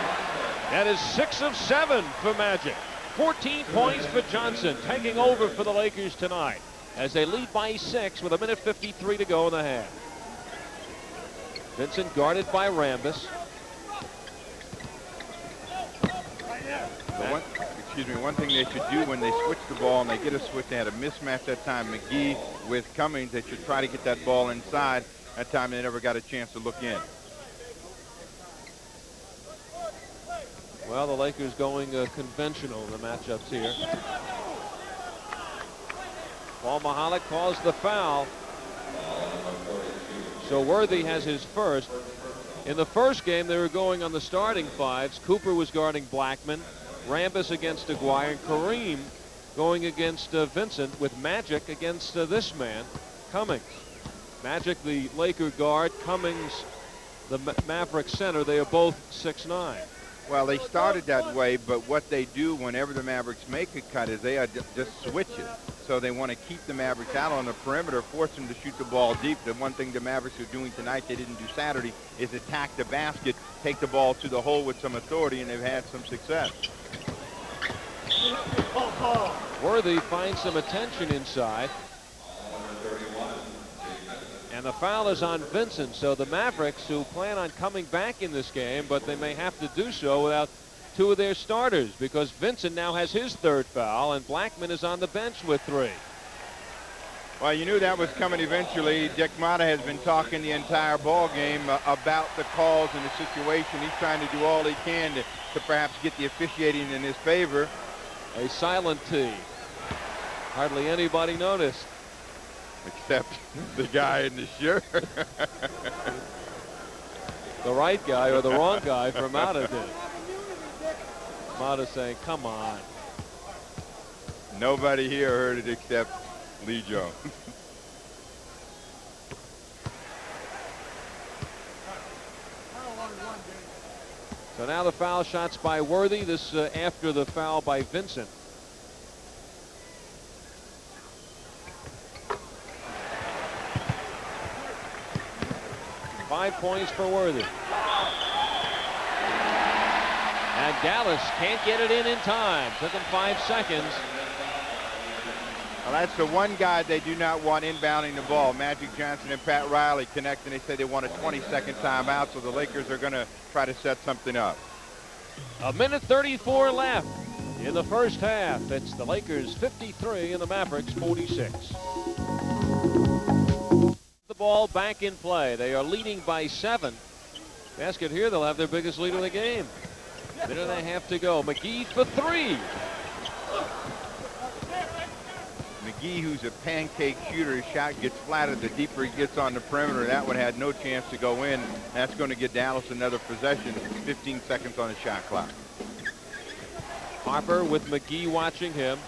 S1: That is 6 of 7 for Magic. 14 points for Johnson, taking over for the Lakers tonight as they lead by 6 with 1:53 to go in the half. Vincent guarded by Rambis.
S2: One thing they should do when they switch the ball and they get a switch, they had a mismatch that time. McGee with Cummings, they should try to get that ball inside. That time they never got a chance to look in.
S1: Well, the Lakers going conventional in the matchups here. Paul Mahalik calls the foul. So Worthy has his first. In the first game, they were going on the starting 5s. Cooper was guarding Blackman. Rambis against Aguirre, and Kareem going against Vincent, with Magic against this man, Cummings. Magic, the Laker guard, Cummings, the Maverick center. They are both 6'9".
S2: Well, they started that way, but what they do whenever the Mavericks make a cut is they just switch it. So they want to keep the Mavericks out on the perimeter, force them to shoot the ball deep. The one thing the Mavericks are doing tonight they didn't do Saturday is attack the basket, take the ball to the hole with some authority, and they've had some success.
S1: Worthy finds some attention inside. And the foul is on Vincent, so the Mavericks, who plan on coming back in this game, but they may have to do so without two of their starters, because Vincent now has his third foul, and Blackman is on the bench with 3.
S2: Well, you knew that was coming eventually. Dick Motta has been talking the entire ball game about the calls and the situation. He's trying to do all he can to perhaps get the officiating in his favor.
S1: A silent tee. Hardly anybody noticed.
S2: Except the guy in the shirt.
S1: The right guy or the wrong guy for Motta did. Motta saying, come on.
S2: Nobody here heard it except Lee Jones.
S1: So now the foul shots by Worthy. This after the foul by Vincent. Five points for Worthy. And Dallas can't get it in time. Took him 5 seconds.
S2: Well, that's the one guy they do not want inbounding the ball. Magic Johnson and Pat Riley connect, and they say they want a 20-second timeout, so the Lakers are going to try to set something up.
S1: 1:34 left in the first half. It's the Lakers 53 and the Mavericks 46. The ball back in play. They are leading by 7. Basket here, they'll have their biggest lead of the game. Minute and a half to go. McGee for 3.
S2: McGee, who's a pancake shooter, his shot gets flatted the deeper he gets on the perimeter. That one had no chance to go in. That's going to get Dallas another possession. 15 seconds on the shot clock.
S1: Harper with McGee watching him.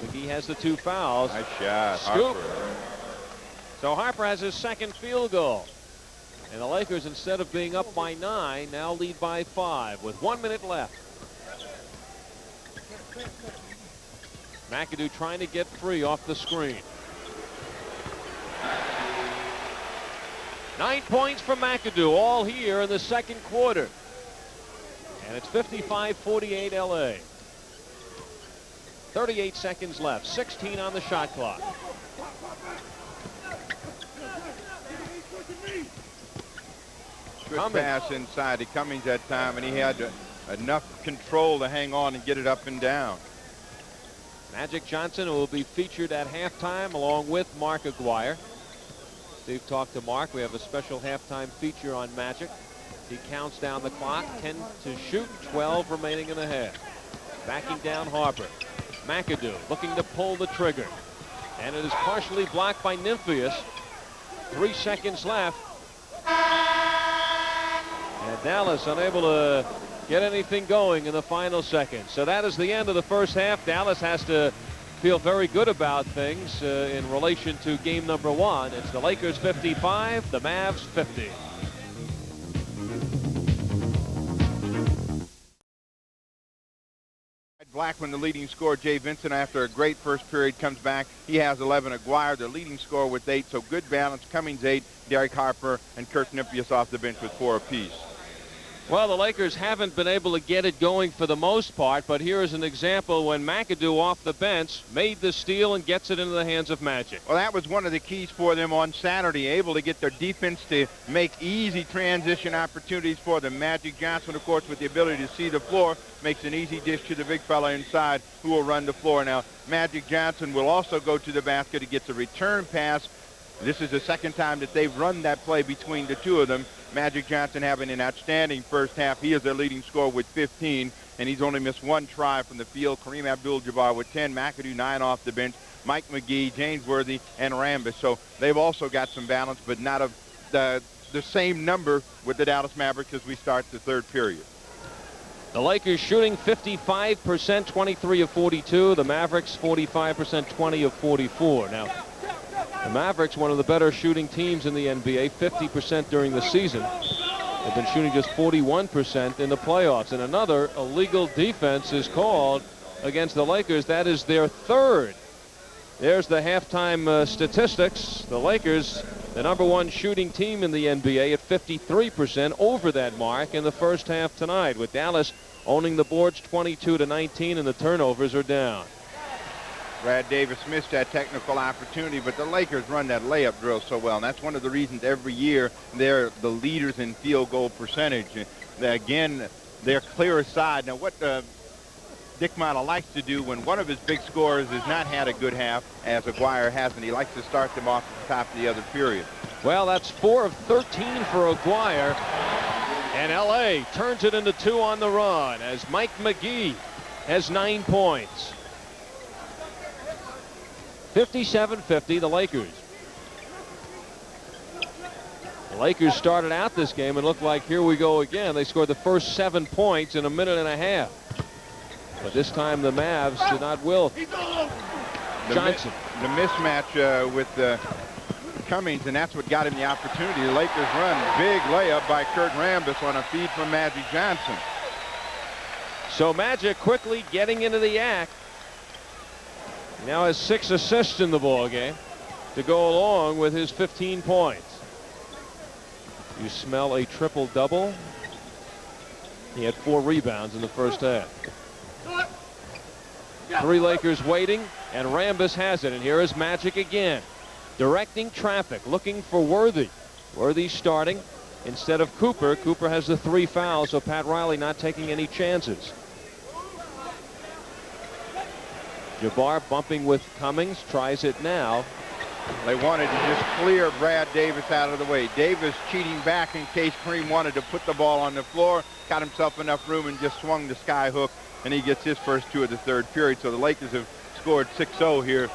S1: McGee has the 2 fouls.
S2: Nice shot.
S1: Scoop.
S2: Harper.
S1: So Harper has his second field goal. And the Lakers, instead of being up by 9, now lead by 5 with 1 minute left. McAdoo trying to get free off the screen. 9 points for McAdoo, all here in the second quarter. And it's 55-48 LA. 38 seconds left, 16 on the shot clock.
S2: Good pass inside to Cummings that time, and he had enough control to hang on and get it up and down.
S1: Magic Johnson, who will be featured at halftime along with Mark Aguirre. Steve talked to Mark. We have a special halftime feature on Magic. He counts down the clock. 10 to shoot, 12 remaining in the half. Backing down Harper. McAdoo looking to pull the trigger. And it is partially blocked by Nymphius. 3 seconds left. And Dallas unable to get anything going in the final seconds. So that is the end of the first half. Dallas has to feel very good about things in relation to game number 1. It's the Lakers 55, the Mavs 50.
S2: Blackman, the leading scorer. Jay Vincent, after a great first period, comes back. He has 11. Aguirre, the leading scorer, with 8. So good balance. Cummings 8, Derek Harper and Kurt Nymphius off the bench with 4 apiece.
S1: Well, the Lakers haven't been able to get it going for the most part, but here is an example when McAdoo off the bench made the steal and gets it into the hands of Magic.
S2: Well, that was one of the keys for them on Saturday, able to get their defense to make easy transition opportunities for them. Magic Johnson, of course, with the ability to see the floor, makes an easy dish to the big fella inside who will run the floor. Now, Magic Johnson will also go to the basket. He gets a return pass. This is the second time that they've run that play between the two of them. Magic Johnson having an outstanding first half. He is their leading scorer with 15, and he's only missed 1 try from the field. Kareem Abdul-Jabbar with 10, McAdoo 9 off the bench, Mike McGee, James Worthy, and Rambis. So they've also got some balance, but not of the same number with the Dallas Mavericks as we start the third period.
S1: The Lakers shooting 55%, 23 of 42. The Mavericks 45%, 20 of 44. Now, the Mavericks, one of the better shooting teams in the NBA, 50% during the season. They've been shooting just 41% in the playoffs. And another illegal defense is called against the Lakers. That is their third. There's the halftime statistics. The Lakers, the #1 shooting team in the NBA at 53%, over that mark in the first half tonight, with Dallas owning the boards 22-19, and the turnovers are down.
S2: Brad Davis missed that technical opportunity, but the Lakers run that layup drill so well, and that's one of the reasons every year they're the leaders in field goal percentage. Again, they're clear side. Now, what Dick Motta likes to do when one of his big scorers has not had a good half, as Aguirre hasn't, he likes to start them off at the top of the other period.
S1: Well, that's 4 of 13 for Aguirre, and L.A. turns it into 2 on the run as Mike McGee has 9 points. 57-50, the Lakers. The Lakers started out this game and looked like here we go again. They scored the first 7 points in a minute and a half. But this time the Mavs did not will. Johnson.
S2: The mismatch with Cummings, and that's what got him the opportunity. The Lakers run. Big layup by Kurt Rambis on a feed from Magic Johnson.
S1: So Magic quickly getting into the act. He now has 6 assists in the ball game to go along with his 15 points. You smell a triple-double. He had 4 rebounds in the first half. 3 Lakers waiting, and Rambis has it. And here is Magic again, directing traffic, looking for Worthy. Worthy starting instead of Cooper. Cooper has the 3 fouls, so Pat Riley not taking any chances. Jabbar bumping with Cummings, tries it now.
S2: They wanted to just clear Brad Davis out of the way. Davis cheating back in case Kareem wanted to put the ball on the floor, got himself enough room and just swung the sky hook, and he gets his first 2 of the third period. So the Lakers have scored 6-0 here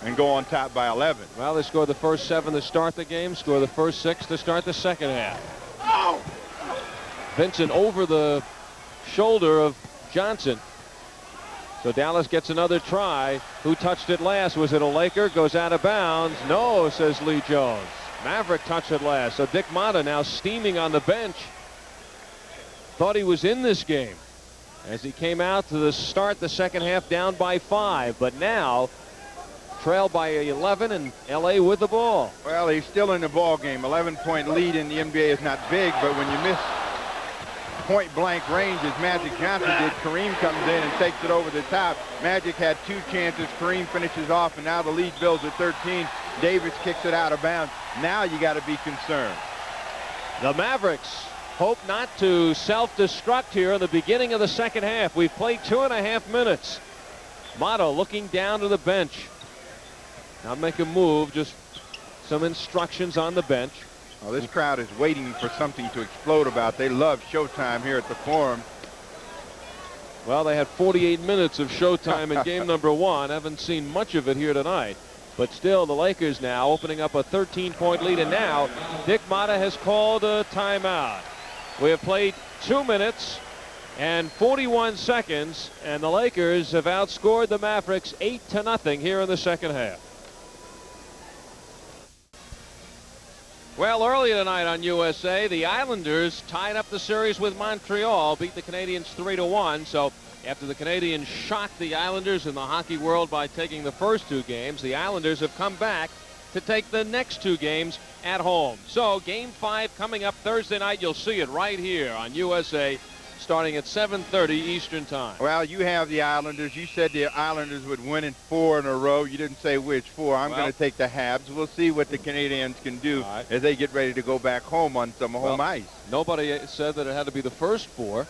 S2: and go on top by 11.
S1: Well, they scored the first 7 to start the game, score the first 6 to start the second half. Oh! Vincent over the shoulder of Johnson. So Dallas gets another try. Who touched it last? Was it a Laker? Goes out of bounds. No, says Lee Jones. Maverick touched it last. So Dick Motta now steaming on the bench. Thought he was in this game as he came out to start the second half down by 5. But now trailed by 11, and L.A. with the ball.
S2: Well, he's still in the ball game. 11-point lead in the NBA is not big, but when you miss point-blank range as Magic Johnson did, Kareem comes in and takes it over the top. Magic had 2 chances. Kareem finishes off, and now the lead builds at 13. Davis kicks it out of bounds. Now you got to be concerned.
S1: The Mavericks hope not to self-destruct here in the beginning of the second half. We've played 2.5 minutes. Motta looking down to the bench. Not make a move, just some instructions on the bench.
S2: Well, this crowd is waiting for something to explode about. They love Showtime here at the Forum.
S1: Well, they had 48 minutes of Showtime in game number 1. Haven't seen much of it here tonight. But still, the Lakers now opening up a 13-point lead. And now Dick Motta has called a timeout. We have played 2 minutes and 41 seconds, and the Lakers have outscored the Mavericks 8-0 here in the second half. Well, earlier tonight on USA, the Islanders tied up the series with Montreal, beat the Canadiens 3-1. So after the Canadiens shocked the Islanders in the hockey world by taking the first 2 games, the Islanders have come back to take the next 2 games at home. So game 5 coming up Thursday night. You'll see it right here on USA, starting at 7:30 Eastern time.
S2: Well, you have the Islanders. You said the Islanders would win in 4 in a row. You didn't say which 4. I'm going to take the Habs. We'll see what the Canadiens can do as they get ready to go back home on some home ice.
S1: Nobody said that it had to be the first 4.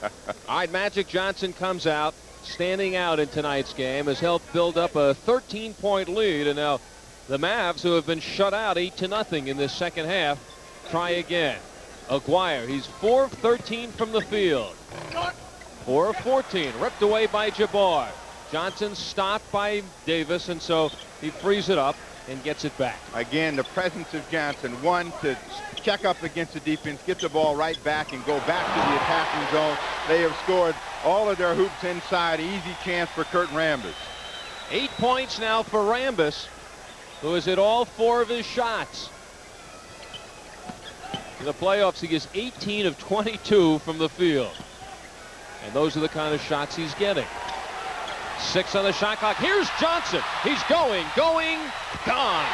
S1: All right, Magic Johnson comes out, standing out in tonight's game, has helped build up a 13-point lead, and now the Mavs, who have been shut out 8-0 in this second half, try again. Aguirre, he's 4 of 13 from the field. 4 of 14, ripped away by Jabbar. Johnson stopped by Davis, and so he frees it up and gets it back.
S2: Again, the presence of Johnson, one to check up against the defense, get the ball right back and go back to the attacking zone. They have scored all of their hoops inside. Easy chance for Kurt Rambis.
S1: 8 points now for Rambis, who has hit all 4 of his shots. In the playoffs, he is 18 of 22 from the field. And those are the kind of shots he's getting. 6 on the shot clock. Here's Johnson. He's going, gone.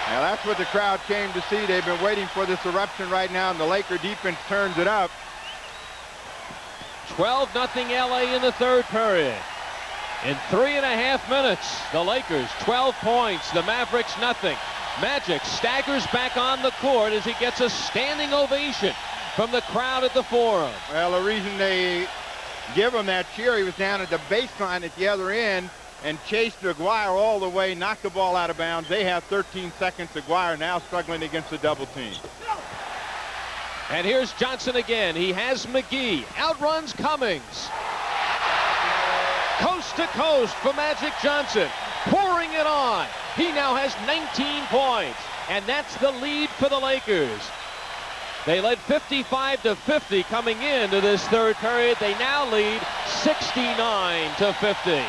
S2: Now that's what the crowd came to see. They've been waiting for this eruption right now, and the Laker defense turns it up.
S1: 12-0 LA in the third period. In 3.5 minutes, the Lakers 12 points, the Mavericks nothing. Magic staggers back on the court as he gets a standing ovation from the crowd at the Forum.
S2: Well, the reason they give him that cheer, he was down at the baseline at the other end and chased Aguirre all the way, knocked the ball out of bounds. They have 13 seconds. Aguirre now struggling against the double team.
S1: And here's Johnson again. He has McGee. Outruns Cummings. Coast to coast for Magic Johnson. Pouring it on. He now has 19 points. And that's the lead for the Lakers. They led 55-50 coming into this third period. They now lead 69-50.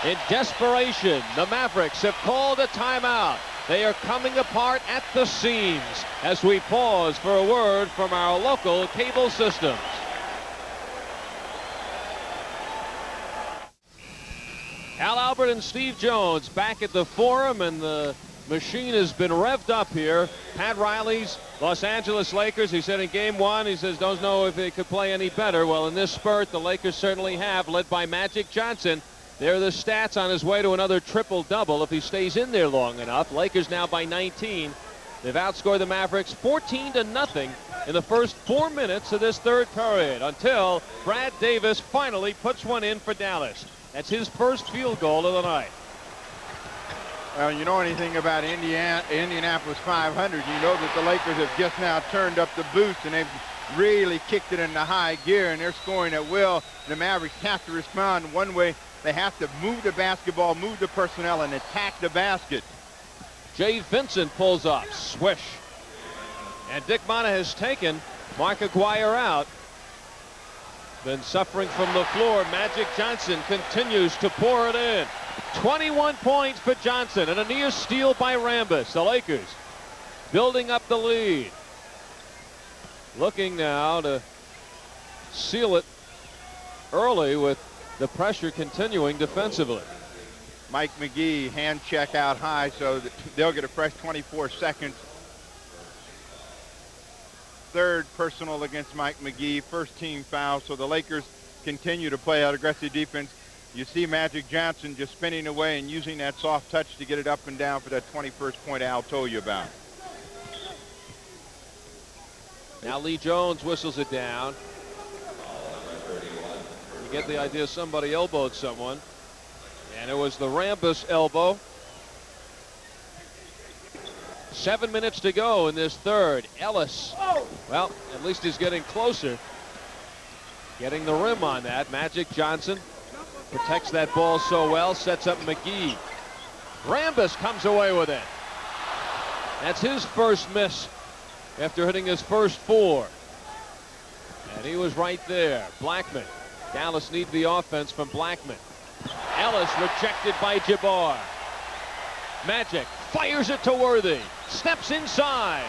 S1: In desperation, the Mavericks have called a timeout. They are coming apart at the seams as we pause for a word from our local cable systems. Al Albert and Steve Jones back at the Forum, and the machine has been revved up here. Pat Riley's Los Angeles Lakers, he said in game one, he says, don't know if they could play any better. Well, in this spurt, the Lakers certainly have, led by Magic Johnson. There are the stats on his way to another triple-double if he stays in there long enough. Lakers now by 19. They've outscored the Mavericks 14-0 in the first 4 minutes of this third period until Brad Davis finally puts one in for Dallas. That's his first field goal of the night.
S2: Well, you know anything about Indianapolis 500, you know that the Lakers have just now turned up the boost, and they've really kicked it into high gear, and they're scoring at will. The Mavericks have to respond one way. They have to move the basketball, move the personnel, and attack the basket.
S1: Jay Vincent pulls up. Swish. And Dick Mona has taken Mark Aguirre out. Been suffering from the floor. Magic Johnson continues to pour it in. 21 points for Johnson and a near steal by Rambis. The Lakers building up the lead. Looking now to seal it early with the pressure continuing defensively.
S2: Mike McGee hand check out high, so they'll get a fresh 24 seconds. Third personal against Mike McGee, first team foul, so the Lakers continue to play out aggressive defense. You see Magic Johnson just spinning away and using that soft touch to get it up and down for that 21st point Al told you about.
S1: Now Lee Jones whistles it down. You get the idea somebody elbowed someone. And it was the Rambis elbow. 7 minutes to go in this third. Ellis, well, at least he's getting closer. Getting the rim on that. Magic Johnson protects that ball so well, sets up McGee. Rambis comes away with it. That's his first miss after hitting his first 4. And he was right there. Blackman. Dallas needs the offense from Blackman. Ellis rejected by Jabbar. Magic fires it to Worthy. Steps inside.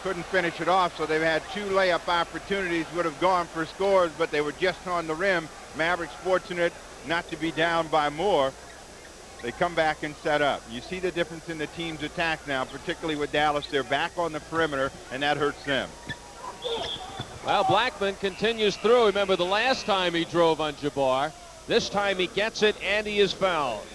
S2: Couldn't finish it off, so they've had 2 layup opportunities, would have gone for scores, but they were just on the rim. Mavericks fortunate not to be down by more. They come back and set up. You see the difference in the team's attack now, particularly with Dallas. They're back on the perimeter, and that hurts them.
S1: Well, Blackman continues through. Remember the last time he drove on Jabbar. This time he gets it, and he is fouled.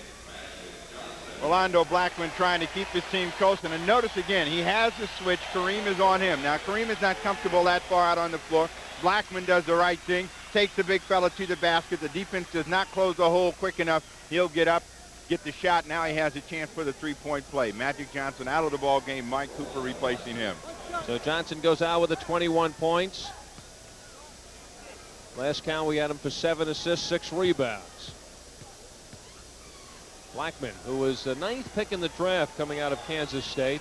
S2: Rolando Blackman trying to keep his team close. And notice again, he has the switch. Kareem is on him. Now, Kareem is not comfortable that far out on the floor. Blackman does the right thing, takes the big fella to the basket. The defense does not close the hole quick enough. He'll get up, get the shot. Now he has a chance for the three-point play. Magic Johnson out of the ball game. Mike Cooper replacing him.
S1: So Johnson goes out with the 21 points. Last count, we had him for 7 assists, 6 rebounds. Blackman, who was the 9th pick in the draft coming out of Kansas State.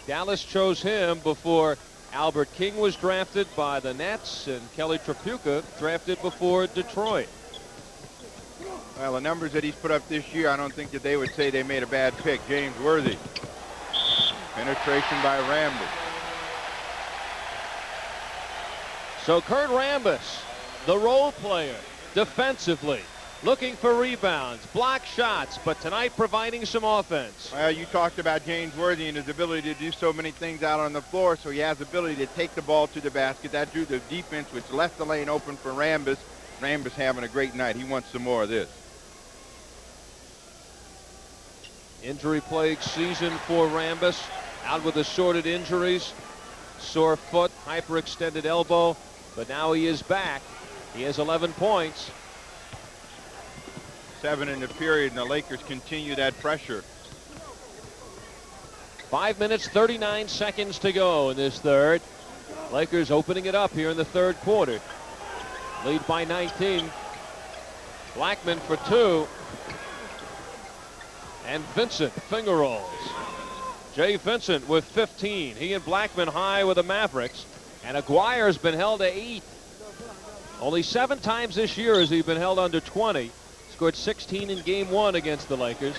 S1: Dallas chose him before Albert King was drafted by the Nets and Kelly Tripucka drafted before Detroit.
S2: Well, the numbers that he's put up this year, I don't think that they would say they made a bad pick. James Worthy. Penetration by Rambis.
S1: So Kurt Rambis, the role player, defensively, looking for rebounds, block shots, but tonight providing some offense.
S2: Well, you talked about James Worthy and his ability to do so many things out on the floor, so he has the ability to take the ball to the basket. That drew the defense, which left the lane open for Rambis. Rambis having a great night. He wants some more of this.
S1: Injury-plagued season for Rambis, out with assorted injuries, sore foot, hyperextended elbow, but now he is back. He has 11 points.
S2: 7 in the period, and the Lakers continue that pressure.
S1: 5 minutes, 39 seconds to go in this third. Lakers opening it up here in the third quarter. Lead by 19. Blackman for 2. And Vincent finger rolls. Jay Vincent with 15. He and Blackman high with the Mavericks. And Aguirre's been held to 8. Only 7 times this year has he been held under 20. Scored 16 in game 1 against the Lakers.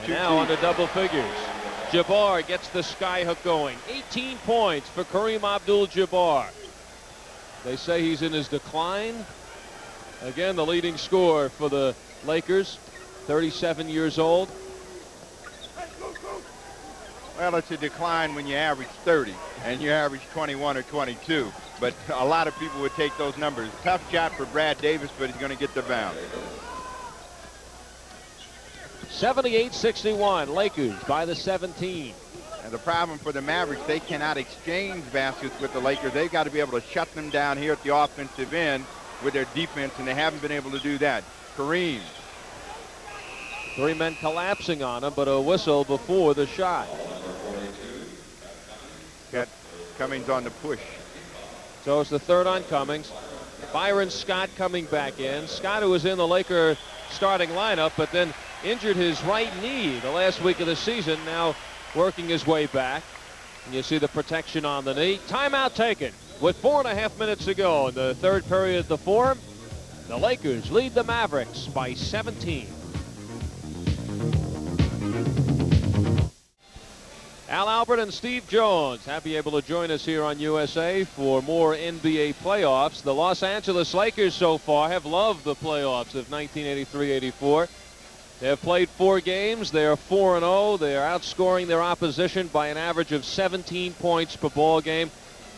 S1: And now under double figures. Jabbar gets the skyhook going. 18 points for Kareem Abdul-Jabbar. They say he's in his decline. Again, the leading scorer for the Lakers, 37 years old.
S2: Well, it's a decline when you average 30 and you average 21 or 22. But a lot of people would take those numbers. Tough shot for Brad Davis, but he's going to get the bounce.
S1: 78-61, Lakers by the 17.
S2: And the problem for the Mavericks, they cannot exchange baskets with the Lakers. They've got to be able to shut them down here at the offensive end with their defense, and they haven't been able to do that. Kareem.
S1: 3 men collapsing on him, but a whistle before the shot.
S2: Got Cummings on the push.
S1: So it's the third on Cummings. Byron Scott coming back in. Scott, who was in the Laker starting lineup, but then injured his right knee the last week of the season, now working his way back. And you see the protection on the knee. Timeout taken with 4.5 minutes to go in the third period of the Forum. The Lakers lead the Mavericks by 17. Al Albert and Steve Jones happy able to join us here on USA for more NBA playoffs. The Los Angeles Lakers so far have loved the playoffs of 1983-84. They have played 4 games. They are 4-0. They are outscoring their opposition by an average of 17 points per ball game.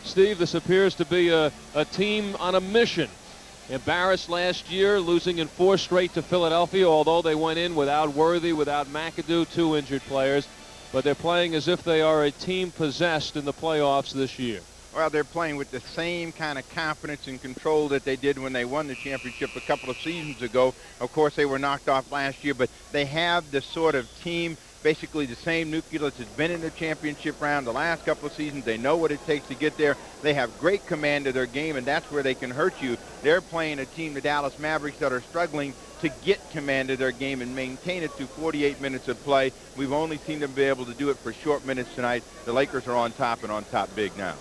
S1: Steve, this appears to be a team on a mission. Embarrassed last year, losing in 4 straight to Philadelphia, although they went in without Worthy, without McAdoo, 2 injured players. But they're playing as if they are a team possessed in the playoffs this year.
S2: Well, they're playing with the same kind of confidence and control that they did when they won the championship a couple of seasons ago. Of course, they were knocked off last year, but they have the sort of team, basically the same nucleus that's been in the championship round the last couple of seasons. They know what it takes to get there. They have great command of their game, and that's where they can hurt you. They're playing a team, the Dallas Mavericks, that are struggling to get command of their game and maintain it through 48 minutes of play. We've only seen them be able to do it for short minutes tonight. The Lakers are on top and on top big now.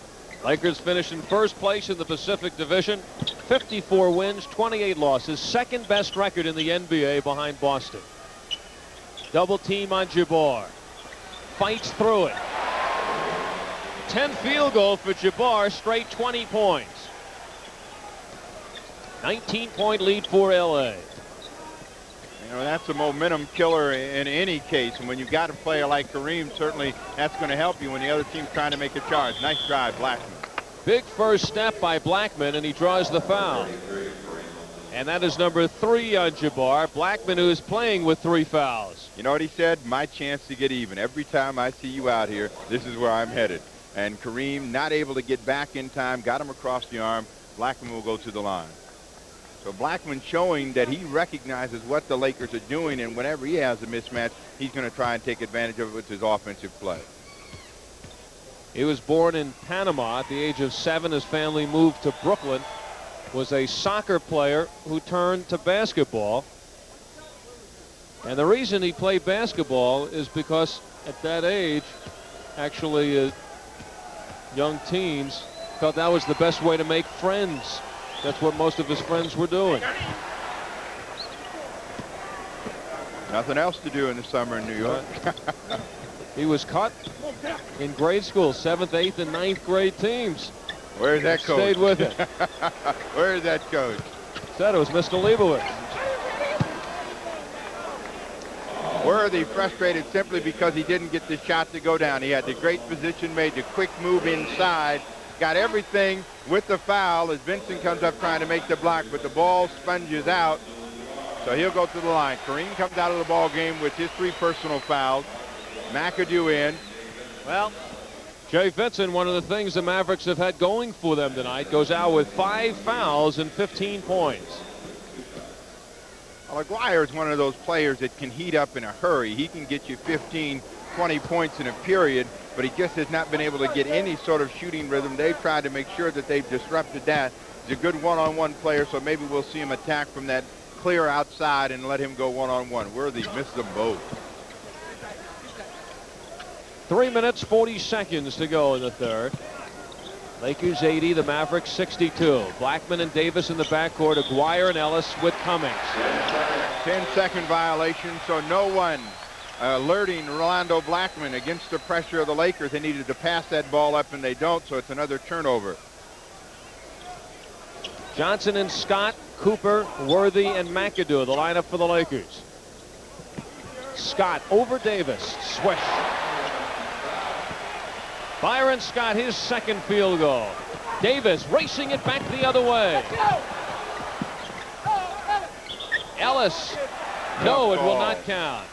S1: Lakers finish in first place in the Pacific Division. 54 wins, 28 losses. Second best record in the NBA behind Boston. Double team on Jabbar. Fights through it. 10 field goal for Jabbar, straight 20 points. 19-point lead for LA.
S2: You know, that's a momentum killer in any case. And when you've got a player like Kareem, certainly that's going to help you when the other team's trying to make a charge. Nice drive, Blackman.
S1: Big first step by Blackman, and he draws the foul. And that is number 3 on Jabbar. Blackman, who is playing with 3 fouls.
S2: You know what he said? My chance to get even. Every time I see you out here, this is where I'm headed. And Kareem not able to get back in time, got him across the arm. Blackman will go to the line. So Blackman showing that he recognizes what the Lakers are doing, and whenever he has a mismatch, he's going to try and take advantage of it with his offensive play.
S1: He was born in Panama at the age of 7. His family moved to Brooklyn. Was a soccer player who turned to basketball. And the reason he played basketball is because at that age, actually young teens felt that was the best way to make friends. That's what most of his friends were doing.
S2: Nothing else to do in the summer in New York.
S1: He was cut in grade school, 7th, 8th, and 9th grade teams.
S2: Where's that coach?
S1: Stayed with it.
S2: Where's that coach?
S1: Said it was Mr. Leibowitz.
S2: Worthy frustrated simply because he didn't get the shot to go down. He had the great position, made the quick move inside, got everything with the foul as Vincent comes up trying to make the block, but the ball sponges out. So he'll go to the line. Kareem comes out of the ball game with his 3 personal fouls. McAdoo in.
S1: Well, Jay Vincent, one of the things the Mavericks have had going for them tonight, goes out with 5 fouls and 15 points.
S2: Well, Aguirre is one of those players that can heat up in a hurry. He can get you 15, 20 points in a period, but he just has not been able to get any sort of shooting rhythm. They've tried to make sure that they've disrupted that. He's a good one-on-one player, so maybe we'll see him attack from that clear outside and let him go one-on-one. Worthy missed them both.
S1: 3 minutes, 40 seconds to go in the third. Lakers 80, the Mavericks 62. Blackman and Davis in the backcourt. Aguirre and Ellis with Cummings.
S2: 10-second violation, so no one alerting Rolando Blackman against the pressure of the Lakers. They needed to pass that ball up, and they don't, so it's another turnover.
S1: Johnson and Scott, Cooper, Worthy, and McAdoo, the lineup for the Lakers. Scott over Davis. Swish. Byron Scott, his second field goal. Davis racing it back the other way. Ellis. No, it will not count.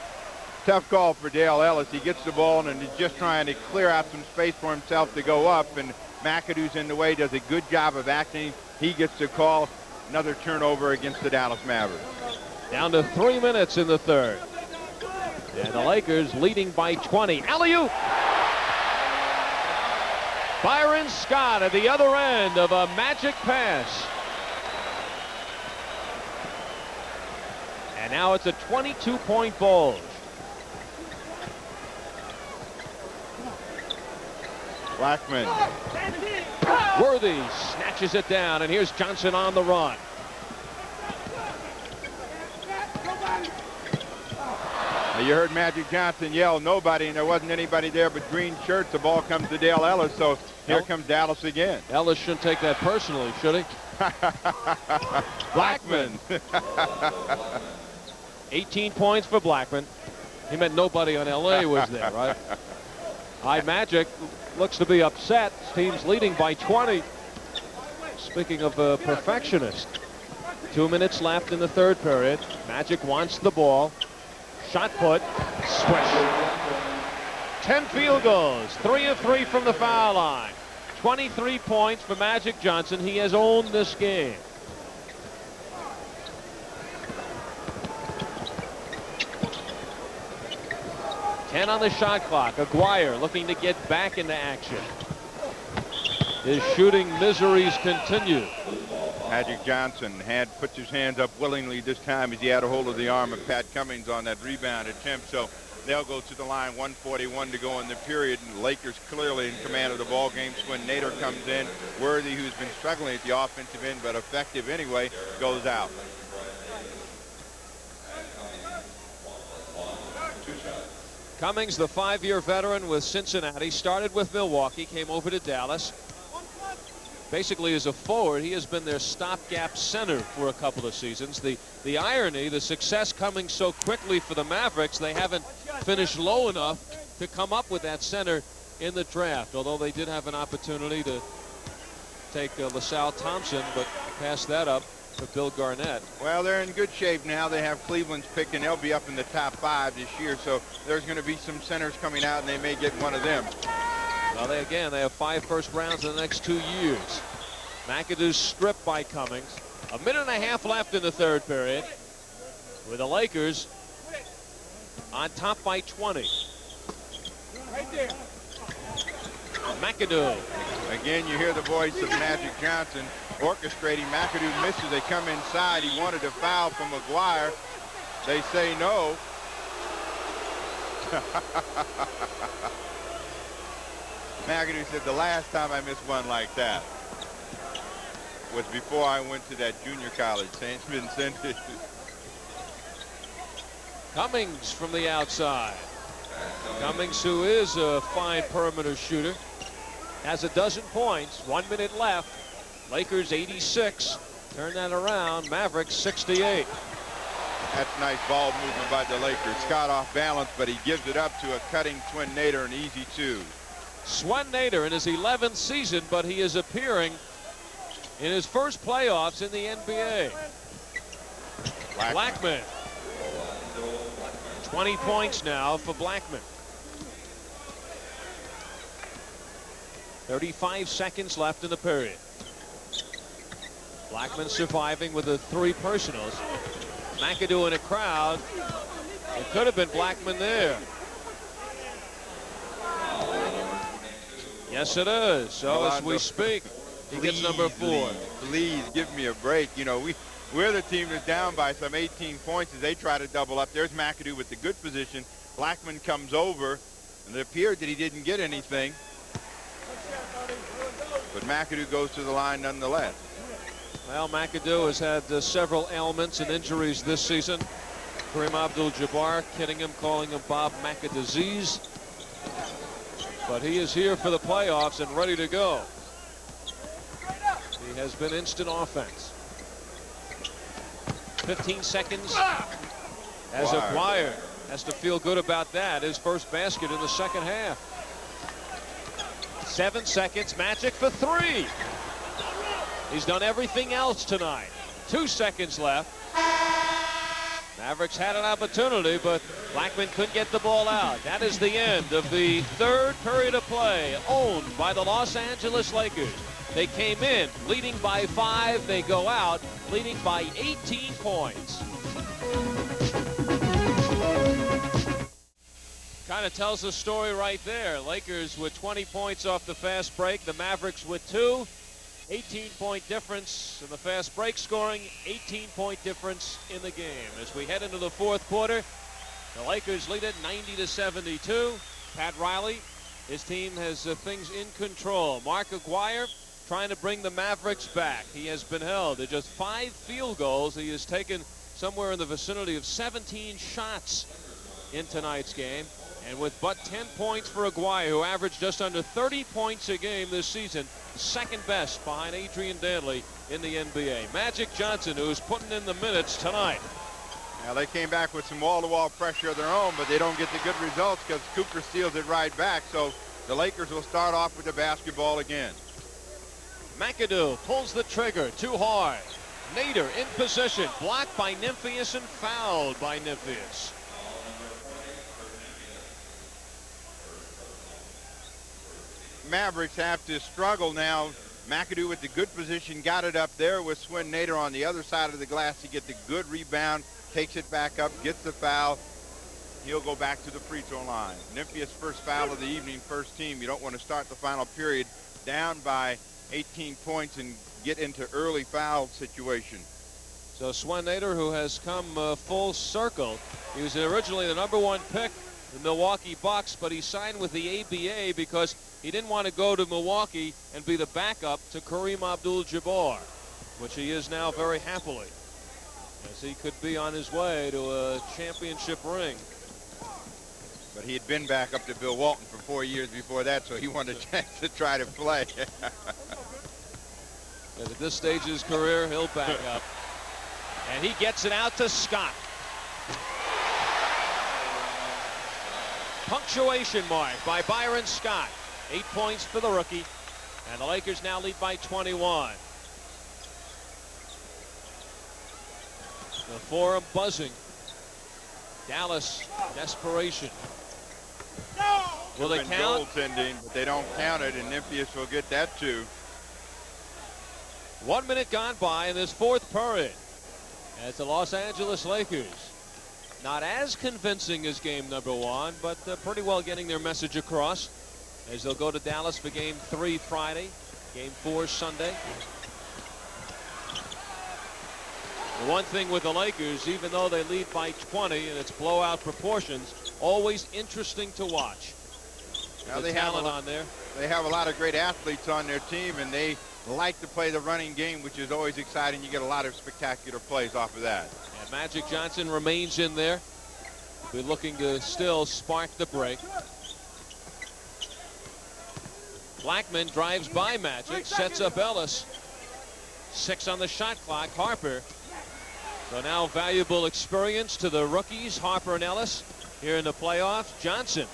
S2: Tough call for Dale Ellis. He gets the ball and he's just trying to clear out some space for himself to go up, and McAdoo's in the way, does a good job of acting. He gets the call. Another turnover against the Dallas Mavericks.
S1: Down to 3 minutes in the third. And the Lakers leading by 20. Alley-oop. Byron Scott at the other end of a magic pass. And now it's a 22-point Bulls.
S2: Blackman.
S1: Worthy snatches it down, and here's Johnson on the run.
S2: You heard Magic Johnson yell nobody, and there wasn't anybody there but green shirts. The ball comes to Dale Ellis, so here comes Dallas again.
S1: Ellis shouldn't take that personally, should he?
S2: Blackman.
S1: 18 points for Blackman. He meant nobody on LA was there, right? High Magic looks to be upset. Team's leading by 20. Speaking of a perfectionist, 2 minutes left in the third period. Magic wants the ball. Shot put. Swish. 10 field goals. 3 of 3 from the foul line. 23 points for Magic Johnson. He has owned this game. Ten on the shot clock. Aguirre looking to get back into action. His shooting miseries continue.
S2: Magic Johnson puts his hands up willingly this time as he had a hold of the arm of Pat Cummings on that rebound attempt. So they'll go to the line. 1:41 to go in the period, and the Lakers clearly in command of the ball game. When Nader comes in, Worthy, who's been struggling at the offensive end but effective anyway, goes out.
S1: Cummings, the 5-year veteran with Cincinnati, started with Milwaukee, came over to Dallas. Basically as a forward, he has been their stopgap center for a couple of seasons. The irony, the success coming so quickly for the Mavericks, they haven't finished low enough to come up with that center in the draft, although they did have an opportunity to take LaSalle Thompson, but passed that up for Bill Garnett.
S2: Well, they're in good shape now. They have Cleveland's pick, and they'll be up in the top 5 this year, so there's going to be some centers coming out, and they may get one of them.
S1: Well, they have 5 first rounds in the next 2 years. McAdoo stripped by Cummings. A minute and a half left in the third period, with the Lakers on top by 20.
S3: Right there.
S1: McAdoo.
S2: Again, you hear the voice of Magic Johnson orchestrating. McAdoo misses. They come inside. He wanted a foul from Aguirre. They say no. McAdoo said the last time I missed one like that was before I went to that junior college, St. Vincent.
S1: Cummings from the outside. Cummings, who is a fine perimeter shooter, has a dozen points. 1 minute left. Lakers 86. Turn that around. Mavericks 68.
S2: That's nice ball movement by the Lakers. Scott off balance, but he gives it up to a cutting Swin Nader, an easy two.
S1: Swin Nader in his 11th season, but he is appearing in his first playoffs in the NBA. Blackman. 20 points now for Blackman. 35 seconds left in the period. Blackman surviving with the 3 personals. McAdoo in a crowd. It could have been Blackman there. Yes, it is. So as we speak, he gets number 4.
S2: Please give me a break. You know, we're the team that's down by some 18 points as they try to double up. There's McAdoo with the good position. Blackman comes over, and it appeared that he didn't get anything. But McAdoo goes to the line nonetheless.
S1: Well, McAdoo has had several ailments and injuries this season. Kareem Abdul-Jabbar kidding him, calling him Bob McAdisease. But he is here for the playoffs and ready to go. He has been instant offense. 15 seconds as Aguirre has to feel good about that. His first basket in the second half. 7 seconds. Magic for 3. He's done everything else tonight. 2 seconds left. Mavericks had an opportunity, but Blackman couldn't get the ball out. That is the end of the 3rd period of play, owned by the Los Angeles Lakers. They came in leading by 5. They go out leading by 18 points. Kind of tells the story right there. Lakers with 20 points off the fast break. The Mavericks with 2. 18-point difference in the fast break scoring. 18-point difference in the game. As we head into the 4th quarter, the Lakers lead it 90-72. Pat Riley, his team has things in control. Mark Aguirre trying to bring the Mavericks back. He has been held to just 5 field goals. He has taken somewhere in the vicinity of 17 shots in tonight's game. And with but 10 points for Aguirre, who averaged just under 30 points a game this season, second best behind Adrian Dantley in the NBA. Magic Johnson, who's putting in the minutes tonight.
S2: Now they came back with some wall-to-wall pressure of their own, but they don't get the good results because Cooper steals it right back. So the Lakers will start off with the basketball again.
S1: McAdoo pulls the trigger too hard. Nader in position, blocked by Nymphius and fouled by Nymphius.
S2: Mavericks have to struggle now. McAdoo with the good position, got it up there with Swin Nader on the other side of the glass to get the good rebound, takes it back up, gets the foul. He'll go back to the free throw line. Nymphius' first foul of the evening, first team. You don't want to start the final period down by 18 points and get into early foul situation.
S1: So Swin Nader, who has come full circle. He was originally the #1 pick, the Milwaukee Bucks, but he signed with the ABA because he didn't want to go to Milwaukee and be the backup to Kareem Abdul-Jabbar, which he is now very happily, as he could be on his way to a championship ring.
S2: But he had been back up to Bill Walton for 4 years before that, so he wanted a chance to try to play.
S1: At this stage of his career, he'll back up. And he gets it out to Scott. Punctuation mark by Byron Scott. 8 points for the rookie. And the Lakers now lead by 21. The forum buzzing. Dallas, desperation. Will they count?
S2: Goaltending, but they don't count it, and Nymphius will get that too.
S1: 1 minute gone by in this 4th period. As the Los Angeles Lakers, not as convincing as game #1, but pretty well getting their message across, as they'll go to Dallas for game 3 Friday, game 4 Sunday. The one thing with the Lakers, even though they lead by 20 and it's blowout proportions, always interesting to watch.
S2: Now
S1: they have talent on there.
S2: They have a lot of great athletes on their team, and they like to play the running game, which is always exciting. You get a lot of spectacular plays off of that.
S1: And Magic Johnson remains in there. be looking to still spark the break. Blackman drives by Magic, sets up Ellis. 6 on the shot clock. Harper. So now valuable experience to the rookies, Harper and Ellis, here in the playoffs. Johnson.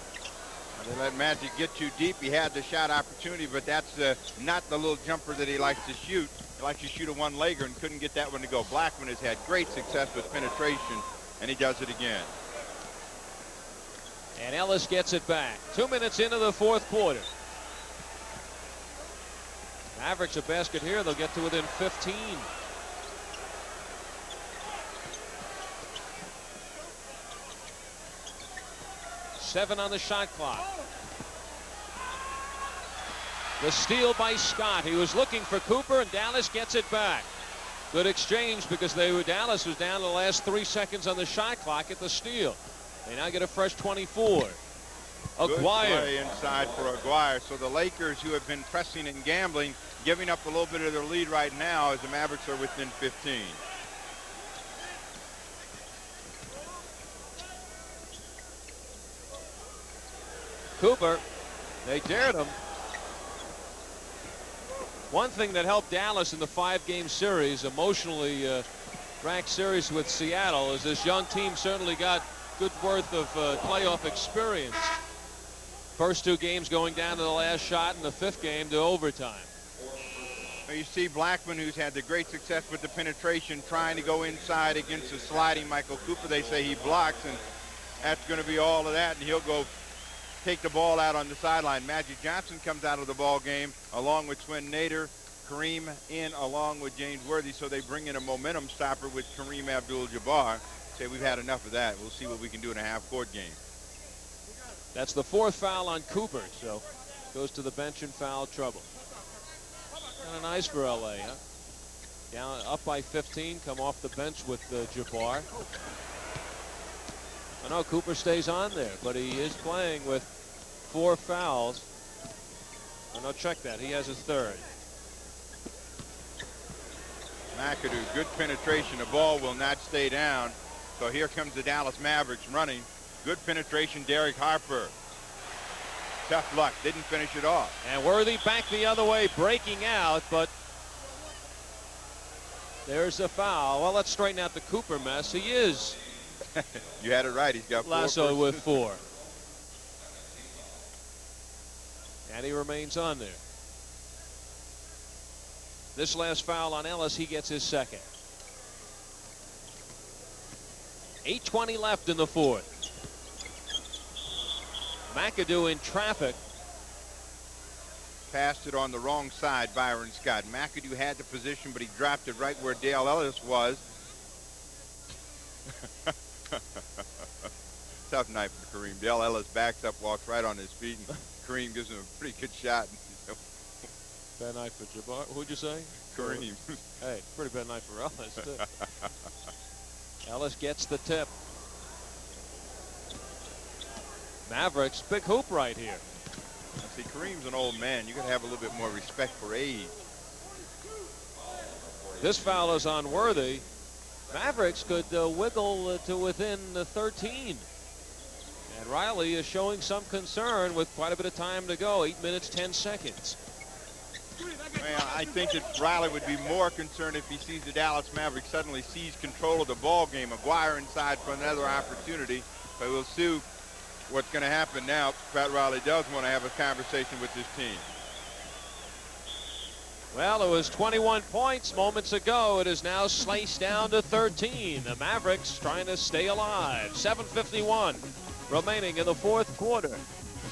S2: They let Magic get too deep. He had the shot opportunity, but that's not the little jumper that he likes to shoot. He likes to shoot a one-legger and couldn't get that one to go. Blackman has had great success with penetration, and he does it again.
S1: And Ellis gets it back. 2 minutes into the fourth quarter. Mavericks a basket here. They'll get to within 15. Seven on the shot clock. The steal by Scott. He was looking for Cooper, and Dallas gets it back. Good exchange because Dallas was down to the last 3 seconds on the shot clock at the steal. They now get a fresh 24.
S2: Good
S1: Aguirre.
S2: play inside for Aguirre. So the Lakers, who have been pressing and gambling, giving up a little bit of their lead right now as the Mavericks are within 15.
S1: Cooper, they dared him. One thing that helped Dallas in the 5-game series, emotionally racked series with Seattle, is this young team certainly got good worth of playoff experience. First 2 games going down to the last shot, and the 5th game to overtime.
S2: You see Blackman, who's had the great success with the penetration, trying to go inside against a sliding Michael Cooper. They say he blocks, and that's going to be all of that, and he'll go take the ball out on the sideline. Magic Johnson comes out of the ball game along with Swin Nader, Kareem in along with James Worthy, so they bring in a momentum stopper with Kareem Abdul-Jabbar. Say we've had enough of that. We'll see what we can do in a half-court game.
S1: That's the 4th foul on Cooper, so goes to the bench in foul trouble. Kind of nice for LA, huh? Down up by 15, come off the bench with Jabbar. I know Cooper stays on there, but he is playing with 4 fouls. Oh, no, check that. He has his 3rd.
S2: McAdoo, good penetration. The ball will not stay down. So here comes the Dallas Mavericks running. Good penetration, Derek Harper. Tough luck, didn't finish it off.
S1: And Worthy back the other way, breaking out, but there's a foul. Well, let's straighten out the Cooper mess. He is.
S2: You had it right. He's got 4.
S1: Lasso with 4. And he remains on there. This last foul on Ellis, he gets his 2nd. 8:20 left in the 4th. McAdoo in traffic.
S2: Passed it on the wrong side, Byron Scott. McAdoo had the position, but he dropped it right where Dale Ellis was. Tough night for Kareem. Dale Ellis backs up, walks right on his feet, and Kareem gives him a pretty good shot.
S1: Bad night for Jabbar. Who'd you say?
S2: Kareem.
S1: Hey, pretty bad night for Ellis, too. Ellis gets the tip. Mavericks, big hoop right here.
S2: See, Kareem's an old man. You got to have a little bit more respect for age.
S1: This foul is on Worthy. Mavericks could wiggle to within 13. And Riley is showing some concern with quite a bit of time to go. 8 minutes, 10 seconds.
S2: Well, I think that Riley would be more concerned if he sees the Dallas Mavericks suddenly seize control of the ball game. Aguirre inside for another opportunity. But we'll see what's going to happen now. Pat Riley does want to have a conversation with his team.
S1: Well, it was 21 points moments ago. It is now sliced down to 13. The Mavericks trying to stay alive. 7:51 remaining in the 4th quarter.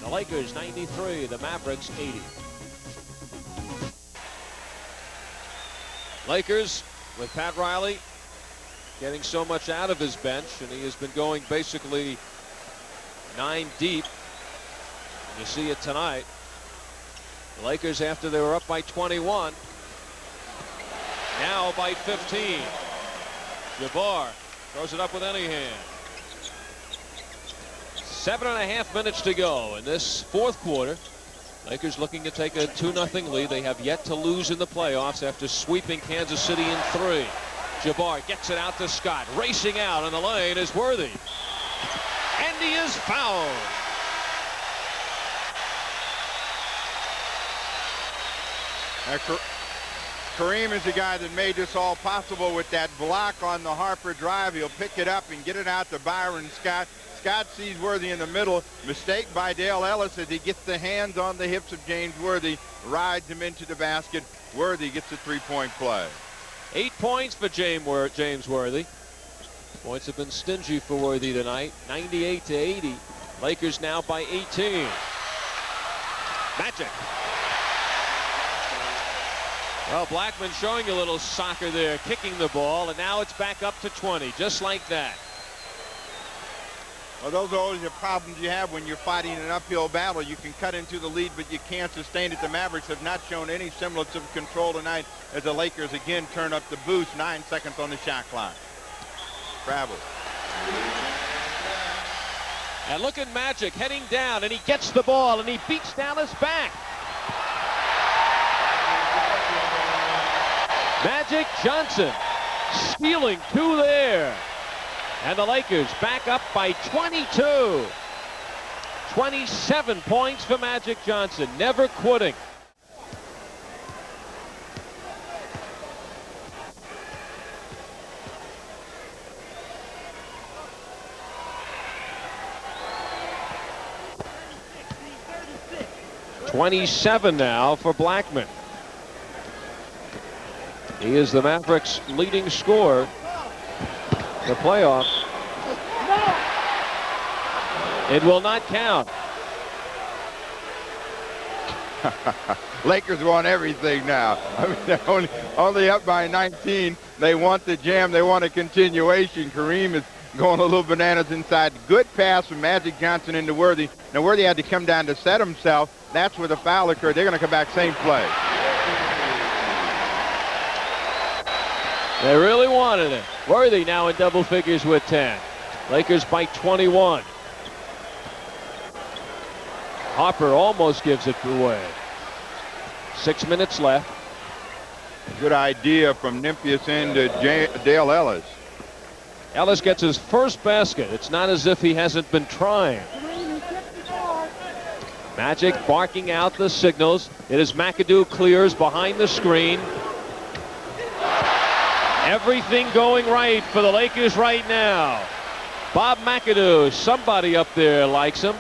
S1: The Lakers 93, the Mavericks 80. Lakers with Pat Riley getting so much out of his bench, and he has been going basically 9 deep. You see it tonight. The Lakers, after they were up by 21, now by 15. Jabbar throws it up with any hand. 7.5 minutes to go in this 4th quarter. Lakers looking to take a 2-0 lead. They have yet to lose in the playoffs after sweeping Kansas City in 3. Jabbar gets it out to Scott. Racing out in the lane is Worthy. and he is fouled.
S2: Kareem is the guy that made this all possible with that block on the Harper drive. He'll pick it up and get it out to Byron Scott. Scott sees Worthy in the middle. Mistake by Dale Ellis as he gets the hands on the hips of James Worthy, rides him into the basket. Worthy gets a three-point play.
S1: 8 points for James Worthy. Points have been stingy for Worthy tonight. 98-80. Lakers now by 18. Magic. Well, Blackman showing a little soccer there, kicking the ball, and now it's back up to 20, just like that.
S2: Well, those are always the problems you have when you're fighting an uphill battle. You can cut into the lead, but you can't sustain it. The Mavericks have not shown any semblance of control tonight as the Lakers again turn up the boost. 9 seconds on the shot clock. Travel.
S1: And look at Magic heading down, and he gets the ball, and he beats Dallas back. Magic Johnson stealing two there. And the Lakers back up by 22. 27 points for Magic Johnson, never quitting. .27 now for Blackman. He is the Mavericks' leading scorer in the playoffs. It will not count.
S2: Lakers want everything now. I mean, they're only up by 19. They want the jam. They want a continuation. Kareem is going a little bananas inside. Good pass from Magic Johnson into Worthy. Now, Worthy had to come down to set himself. That's where the foul occurred. They're going to come back same play.
S1: They really wanted it. Worthy now in double figures with 10. Lakers by 21. Harper almost gives it away. 6 minutes left.
S2: Good idea from Nymphius into Dale Ellis.
S1: Ellis gets his first basket. It's not as if he hasn't been trying. Magic barking out the signals. It is McAdoo clears behind the screen. Everything going right for the Lakers right now. Bob McAdoo, somebody up there likes him.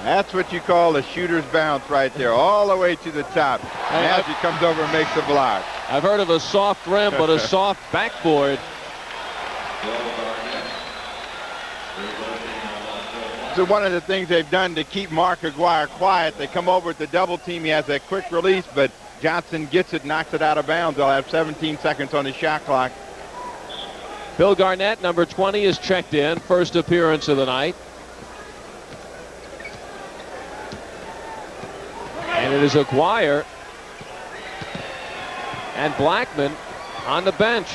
S2: That's what you call a shooter's bounce right there, all the way to the top. Magic comes over and makes the block.
S1: I've heard of a soft rim, but a soft backboard.
S2: So one of the things they've done to keep Mark Aguirre quiet, they come over at the double team. He has that quick release, but Johnson gets it, knocks it out of bounds. They'll have 17 seconds on the shot clock.
S1: Bill Garnett, number 20, is checked in. First appearance of the night. And it is Aguirre and Blackman on the bench.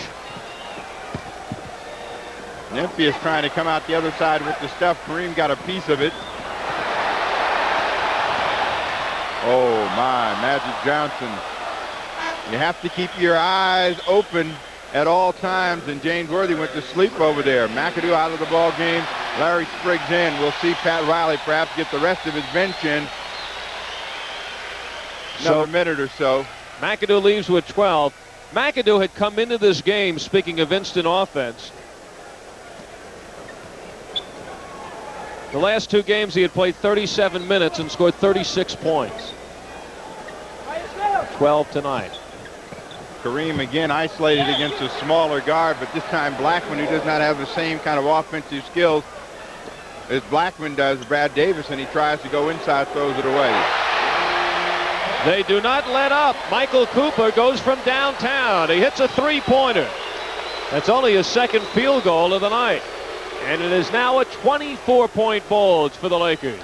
S2: Nymphius trying to come out the other side with the stuff. Kareem got a piece of it. Oh my, Magic Johnson. You have to keep your eyes open at all times, and James Worthy went to sleep over there. McAdoo out of the ball game. Larry Spriggs in. We'll see Pat Riley perhaps get the rest of his bench in. Another minute or so.
S1: McAdoo leaves with 12. McAdoo had come into this game, speaking of instant offense. The last two games he had played 37 minutes and scored 36 points. 12 tonight.
S2: Kareem again isolated against a smaller guard, but this time Blackman, who does not have the same kind of offensive skills as Blackman does, Brad Davis, and he tries to go inside, throws it away.
S1: They do not let up. Michael Cooper goes from downtown. He hits a three-pointer. That's only his second field goal of the night. And it is now a 24-point bulge for the Lakers,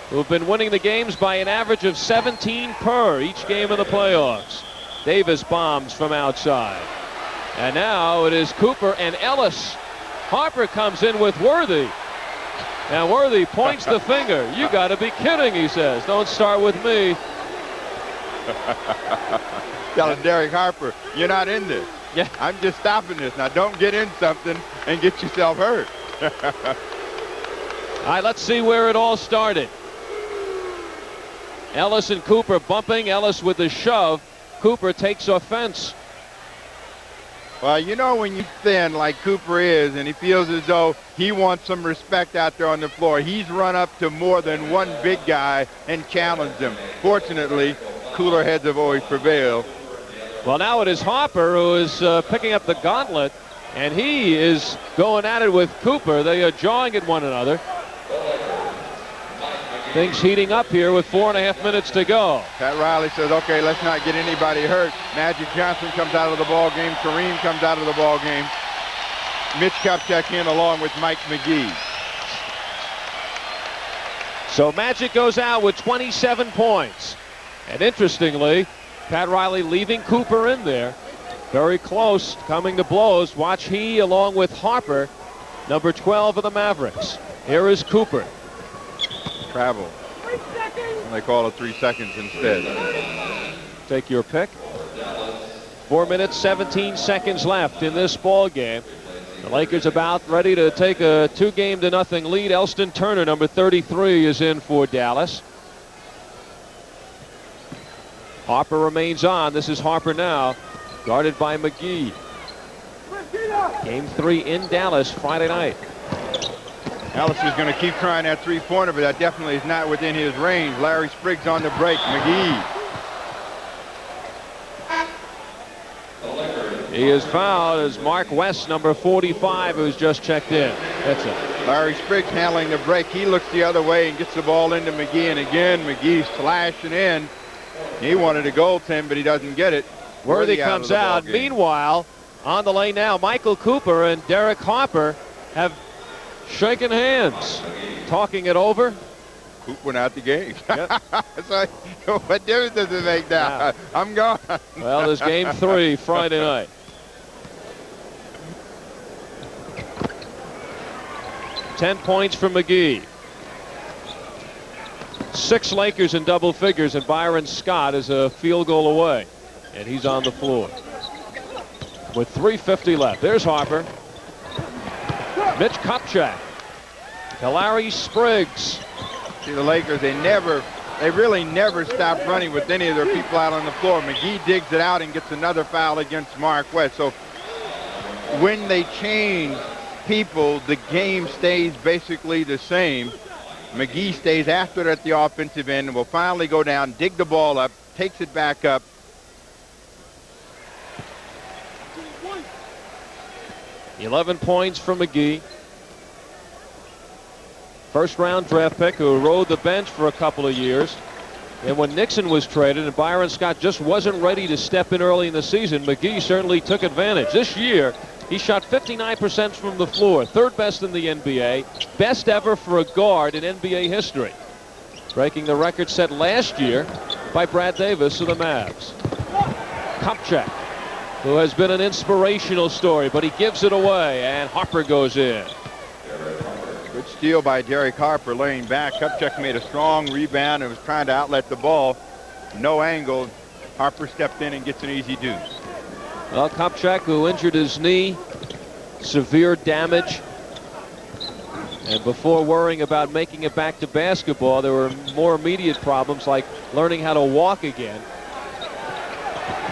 S1: who've been winning the games by an average of 17 per each game in the playoffs. Davis bombs from outside. And now it is Cooper and Ellis. Harper comes in with Worthy. And Worthy points the finger. You got to be kidding, he says. Don't start with me.
S2: Telling Derek Harper, you're not in this.
S1: Yeah.
S2: I'm just stopping this. Now don't get in something and get yourself hurt.
S1: All right, let's see where it all started. Ellis and Cooper bumping. Ellis with the shove. Cooper takes offense.
S2: Well, you know when you're thin like Cooper is and he feels as though he wants some respect out there on the floor, he's run up to more than one big guy and challenged him. Fortunately, cooler heads have always prevailed.
S1: Well, now it is Harper who is picking up the gauntlet, and he is going at it with Cooper. They are jawing at one another. Things heating up here with 4.5 minutes to go.
S2: Pat Riley says, okay, let's not get anybody hurt. Magic Johnson comes out of the ball game. Kareem comes out of the ball game. Mitch Kupchak in along with Mike McGee.
S1: So Magic goes out with 27 points. And interestingly, Pat Riley leaving Cooper in there. Very close, coming to blows. Watch he along with Harper, number 12 of the Mavericks. Here is Cooper.
S2: Travel.
S3: 3 seconds.
S2: And they call it 3 seconds instead.
S1: Take your pick. 4 minutes, 17 seconds left in this ball game. The Lakers about ready to take a 2-0 lead. Elston Turner, number 33, is in for Dallas. Harper remains on. This is Harper now, guarded by McGee. Game 3 in Dallas Friday night.
S2: Ellis is going to keep trying that three-pointer, but that definitely is not within his range. Larry Spriggs on the break. McGee.
S1: He is fouled as Mark West, number 45, who's just checked in. That's it.
S2: Larry Spriggs handling the break. He looks the other way and gets the ball into McGee. And again, McGee's slashing in. He wanted a goaltend, but he doesn't get it.
S1: Worthy comes out. Meanwhile, on the lane now, Michael Cooper and Derek Harper have shaken hands, talking it over.
S2: Coop went out the game.
S1: Yep.
S2: So, what difference does it make now?
S1: Yeah.
S2: I'm gone.
S1: Well, there's game 3 Friday night. $10 points for McGee. 6 Lakers in double figures, and Byron Scott is a field goal away, and he's on the floor with 3:50 left. There's Harper. Mitch Kupchak to Larry Spriggs.
S2: See, the Lakers, they really never stop running with any of their people out on the floor. McGee digs it out and gets another foul against Mark West. So when they change people, the game stays basically the same. McGee stays after it at the offensive end and will finally go down, dig the ball up, takes it back up.
S1: $11 points for McGee. First-round draft pick who rode the bench for a couple of years. And when Nixon was traded and Byron Scott just wasn't ready to step in early in the season, McGee certainly took advantage. This year, he shot 59% from the floor, 3rd best in the NBA, best ever for a guard in NBA history, breaking the record set last year by Brad Davis of the Mavs. Kupchak, who has been an inspirational story, but he gives it away, and Harper goes in.
S2: Good steal by Derek Harper laying back. Kupchak made a strong rebound and was trying to outlet the ball. No angle. Harper stepped in and gets an easy deuce.
S1: Well, Kupchak, who injured his knee, severe damage. And before worrying about making it back to basketball, there were more immediate problems like learning how to walk again.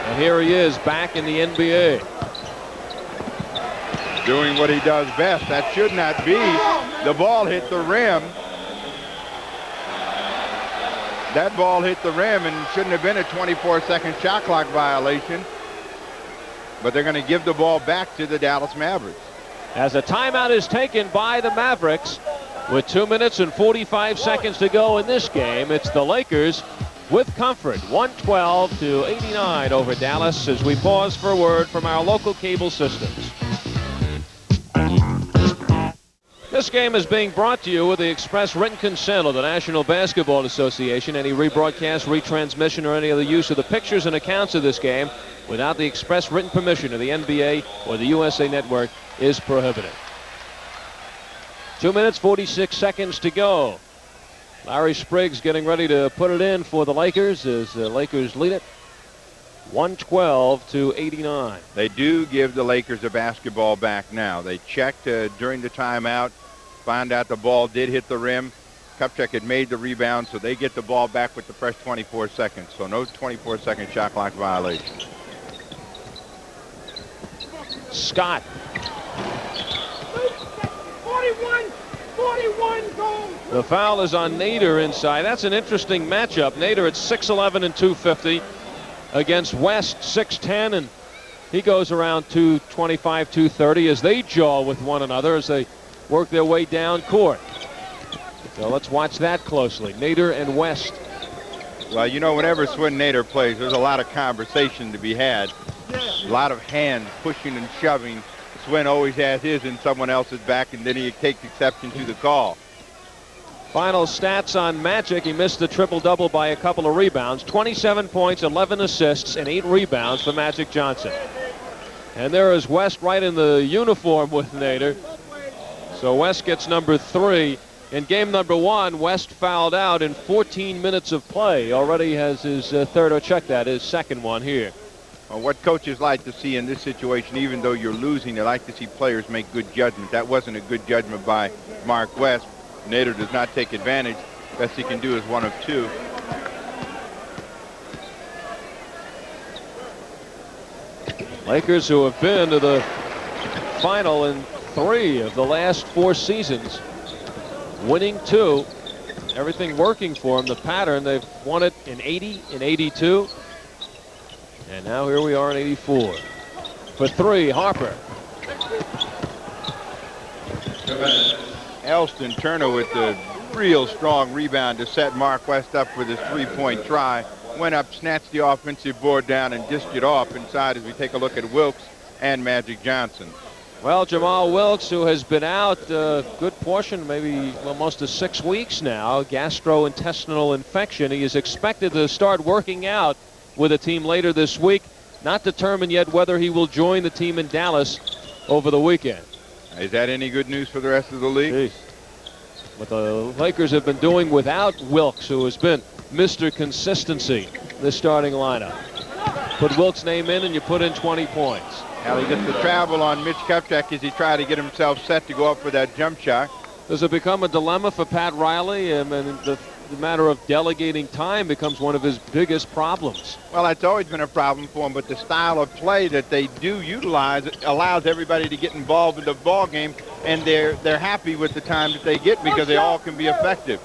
S1: And here he is back in the NBA.
S2: Doing what he does best. That should not be. The ball hit the rim. That ball hit the rim and shouldn't have been a 24-second shot clock violation. But they're going to give the ball back to the Dallas Mavericks.
S1: As a timeout is taken by the Mavericks with 2 minutes and 45 seconds to go in this game. It's the Lakers with comfort, 112-89 over Dallas, as we pause for a word from our local cable systems. This game is being brought to you with the express written consent of the National Basketball Association. Any rebroadcast, retransmission, or any other use of the pictures and accounts of this game without the express written permission of the NBA or the USA Network is prohibited. 2 minutes, 46 seconds to go. Larry Spriggs getting ready to put it in for the Lakers as the Lakers lead it 112-89.
S2: They do give the Lakers a basketball back now. They checked during the timeout. Found out the ball did hit the rim. Kupchak had made the rebound, so they get the ball back with the fresh 24 seconds. So no 24-second shot clock violation.
S1: Scott.
S3: 41 goals.
S1: The foul is on Nader inside. That's an interesting matchup. Nader at 6'11 and 250 against West 6'10, and he goes around 225, 230 as they jaw with one another as they work their way down court. So let's watch that closely. Nader and West.
S2: Well, you know, whenever Swin Nader plays, there's a lot of conversation to be had. A lot of hands pushing and shoving. Swin always has his in someone else's back, and then he takes exception to the call.
S1: Final stats on Magic. He missed the triple-double by a couple of rebounds. 27 points, 11 assists, and 8 rebounds for Magic Johnson. And there is West right in the uniform with Nader. So West gets number 3. In game number 1, West fouled out in 14 minutes of play. Already has his third, or check that, his second one here.
S2: Well, what coaches like to see in this situation, even though you're losing, they like to see players make good judgment. That wasn't a good judgment by Mark West. Nader does not take advantage. Best he can do is 1 of 2.
S1: Lakers, who have been to the final in 3 of the last 4 seasons, winning 2, everything working for them. The pattern, they've won it in 80, in 82, and now here we are in 84. For 3, Harper.
S2: Elston Turner with the real strong rebound to set Mark West up for this 3-point try. Went up, snatched the offensive board down, and dished it off inside as we take a look at Wilkes and Magic Johnson.
S1: Well, Jamal Wilkes, who has been out a good portion, maybe almost to 6 weeks now, gastrointestinal infection. He is expected to start working out with a team later this week. Not determined yet whether he will join the team in Dallas over the weekend.
S2: Is that any good news for the rest of the league?
S1: Jeez. What the Lakers have been doing without Wilkes, who has been Mr. Consistency, the starting lineup. Put Wilkes' name in and you put in 20 points.
S2: Now he gets the travel on Mitch Kupchak as he tried to get himself set to go up for that jump shot.
S1: Does it become a dilemma for Pat Riley? And the matter of delegating time becomes one of his biggest problems.
S2: Well, that's always been a problem for him, but the style of play that they do utilize allows everybody to get involved in the ball game, and they're happy with the time that they get because they all can be effective.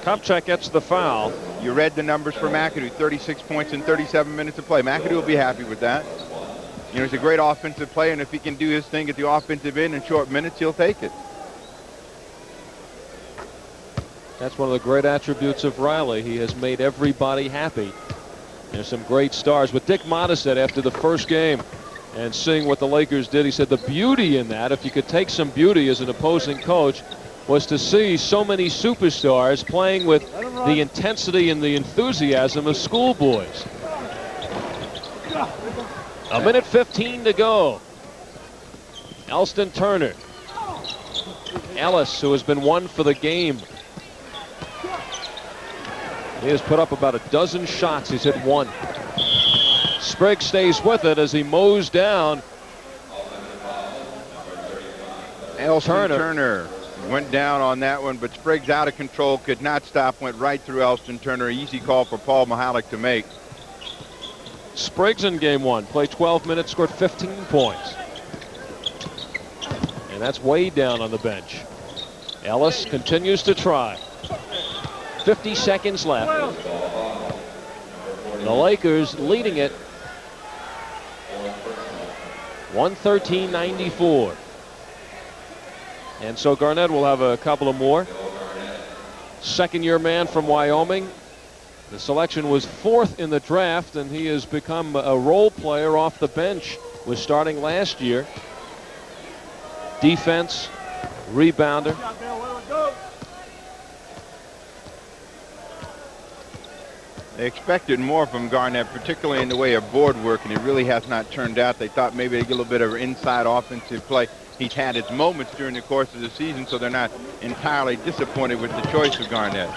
S1: Kupchak gets the foul.
S2: You read the numbers for McAdoo, 36 points in 37 minutes of play. McAdoo will be happy with that. You know, he's a great offensive player, and if he can do his thing at the offensive end in short minutes, he'll take it.
S1: That's one of the great attributes of Riley. He has made everybody happy. There's some great stars. What Dick Motta said after the first game and seeing what the Lakers did, he said the beauty in that, if you could take some beauty as an opposing coach, was to see so many superstars playing with the intensity and the enthusiasm of schoolboys. A minute 15 to go. Elston Turner. Ellis, who has been 1 for the game. He has put up about a dozen shots. He's hit 1. Spriggs stays with it as he mows down
S2: Elston Turner went down on that one, but Spriggs out of control, could not stop, went right through Elston Turner. Easy call for Paul Mahalik to make.
S1: Spriggs in game 1 played 12 minutes, scored 15 points. And that's way down on the bench. Ellis continues to try. 50 seconds left. The Lakers leading it 113-94. And so Garnett will have a couple of more. Second-year man from Wyoming. The selection was 4th in the draft, and he has become a role player off the bench. Was starting last year. Defense, rebounder.
S2: They expected more from Garnett, particularly in the way of board work, and it really has not turned out. They thought maybe they'd get a little bit of inside offensive play. He's had his moments during the course of the season, so they're not entirely disappointed with the choice of Garnett.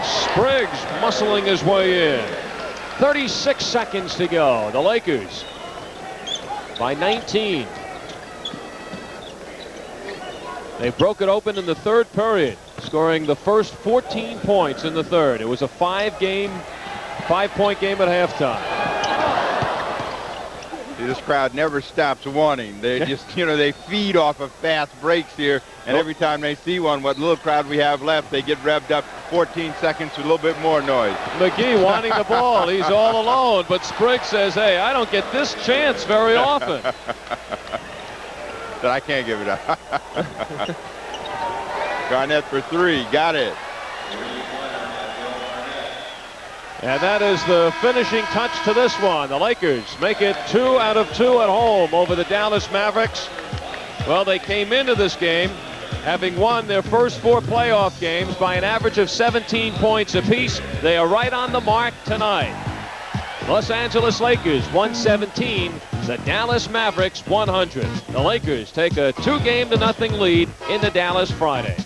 S1: Spriggs muscling his way in. 36 seconds to go. The Lakers by 19. They broke it open in the third period, scoring the first 14 points in the third. It was a 5-point game at halftime.
S2: This crowd never stops wanting. They just, they feed off of fast breaks here. And every time they see one, what little crowd we have left, they get revved up 14 seconds with a little bit more noise.
S1: McGee wanting the ball. He's all alone. But Spriggs says, hey, I don't get this chance very often.
S2: But I can't give it up. Garnett for three. Got it.
S1: And that is the finishing touch to this one. The Lakers make it 2 out of 2 at home over the Dallas Mavericks. Well, they came into this game having won their first 4 playoff games by an average of 17 points apiece. They are right on the mark tonight. Los Angeles Lakers 117, the Dallas Mavericks 100. The Lakers take a 2-0 lead into Dallas Friday.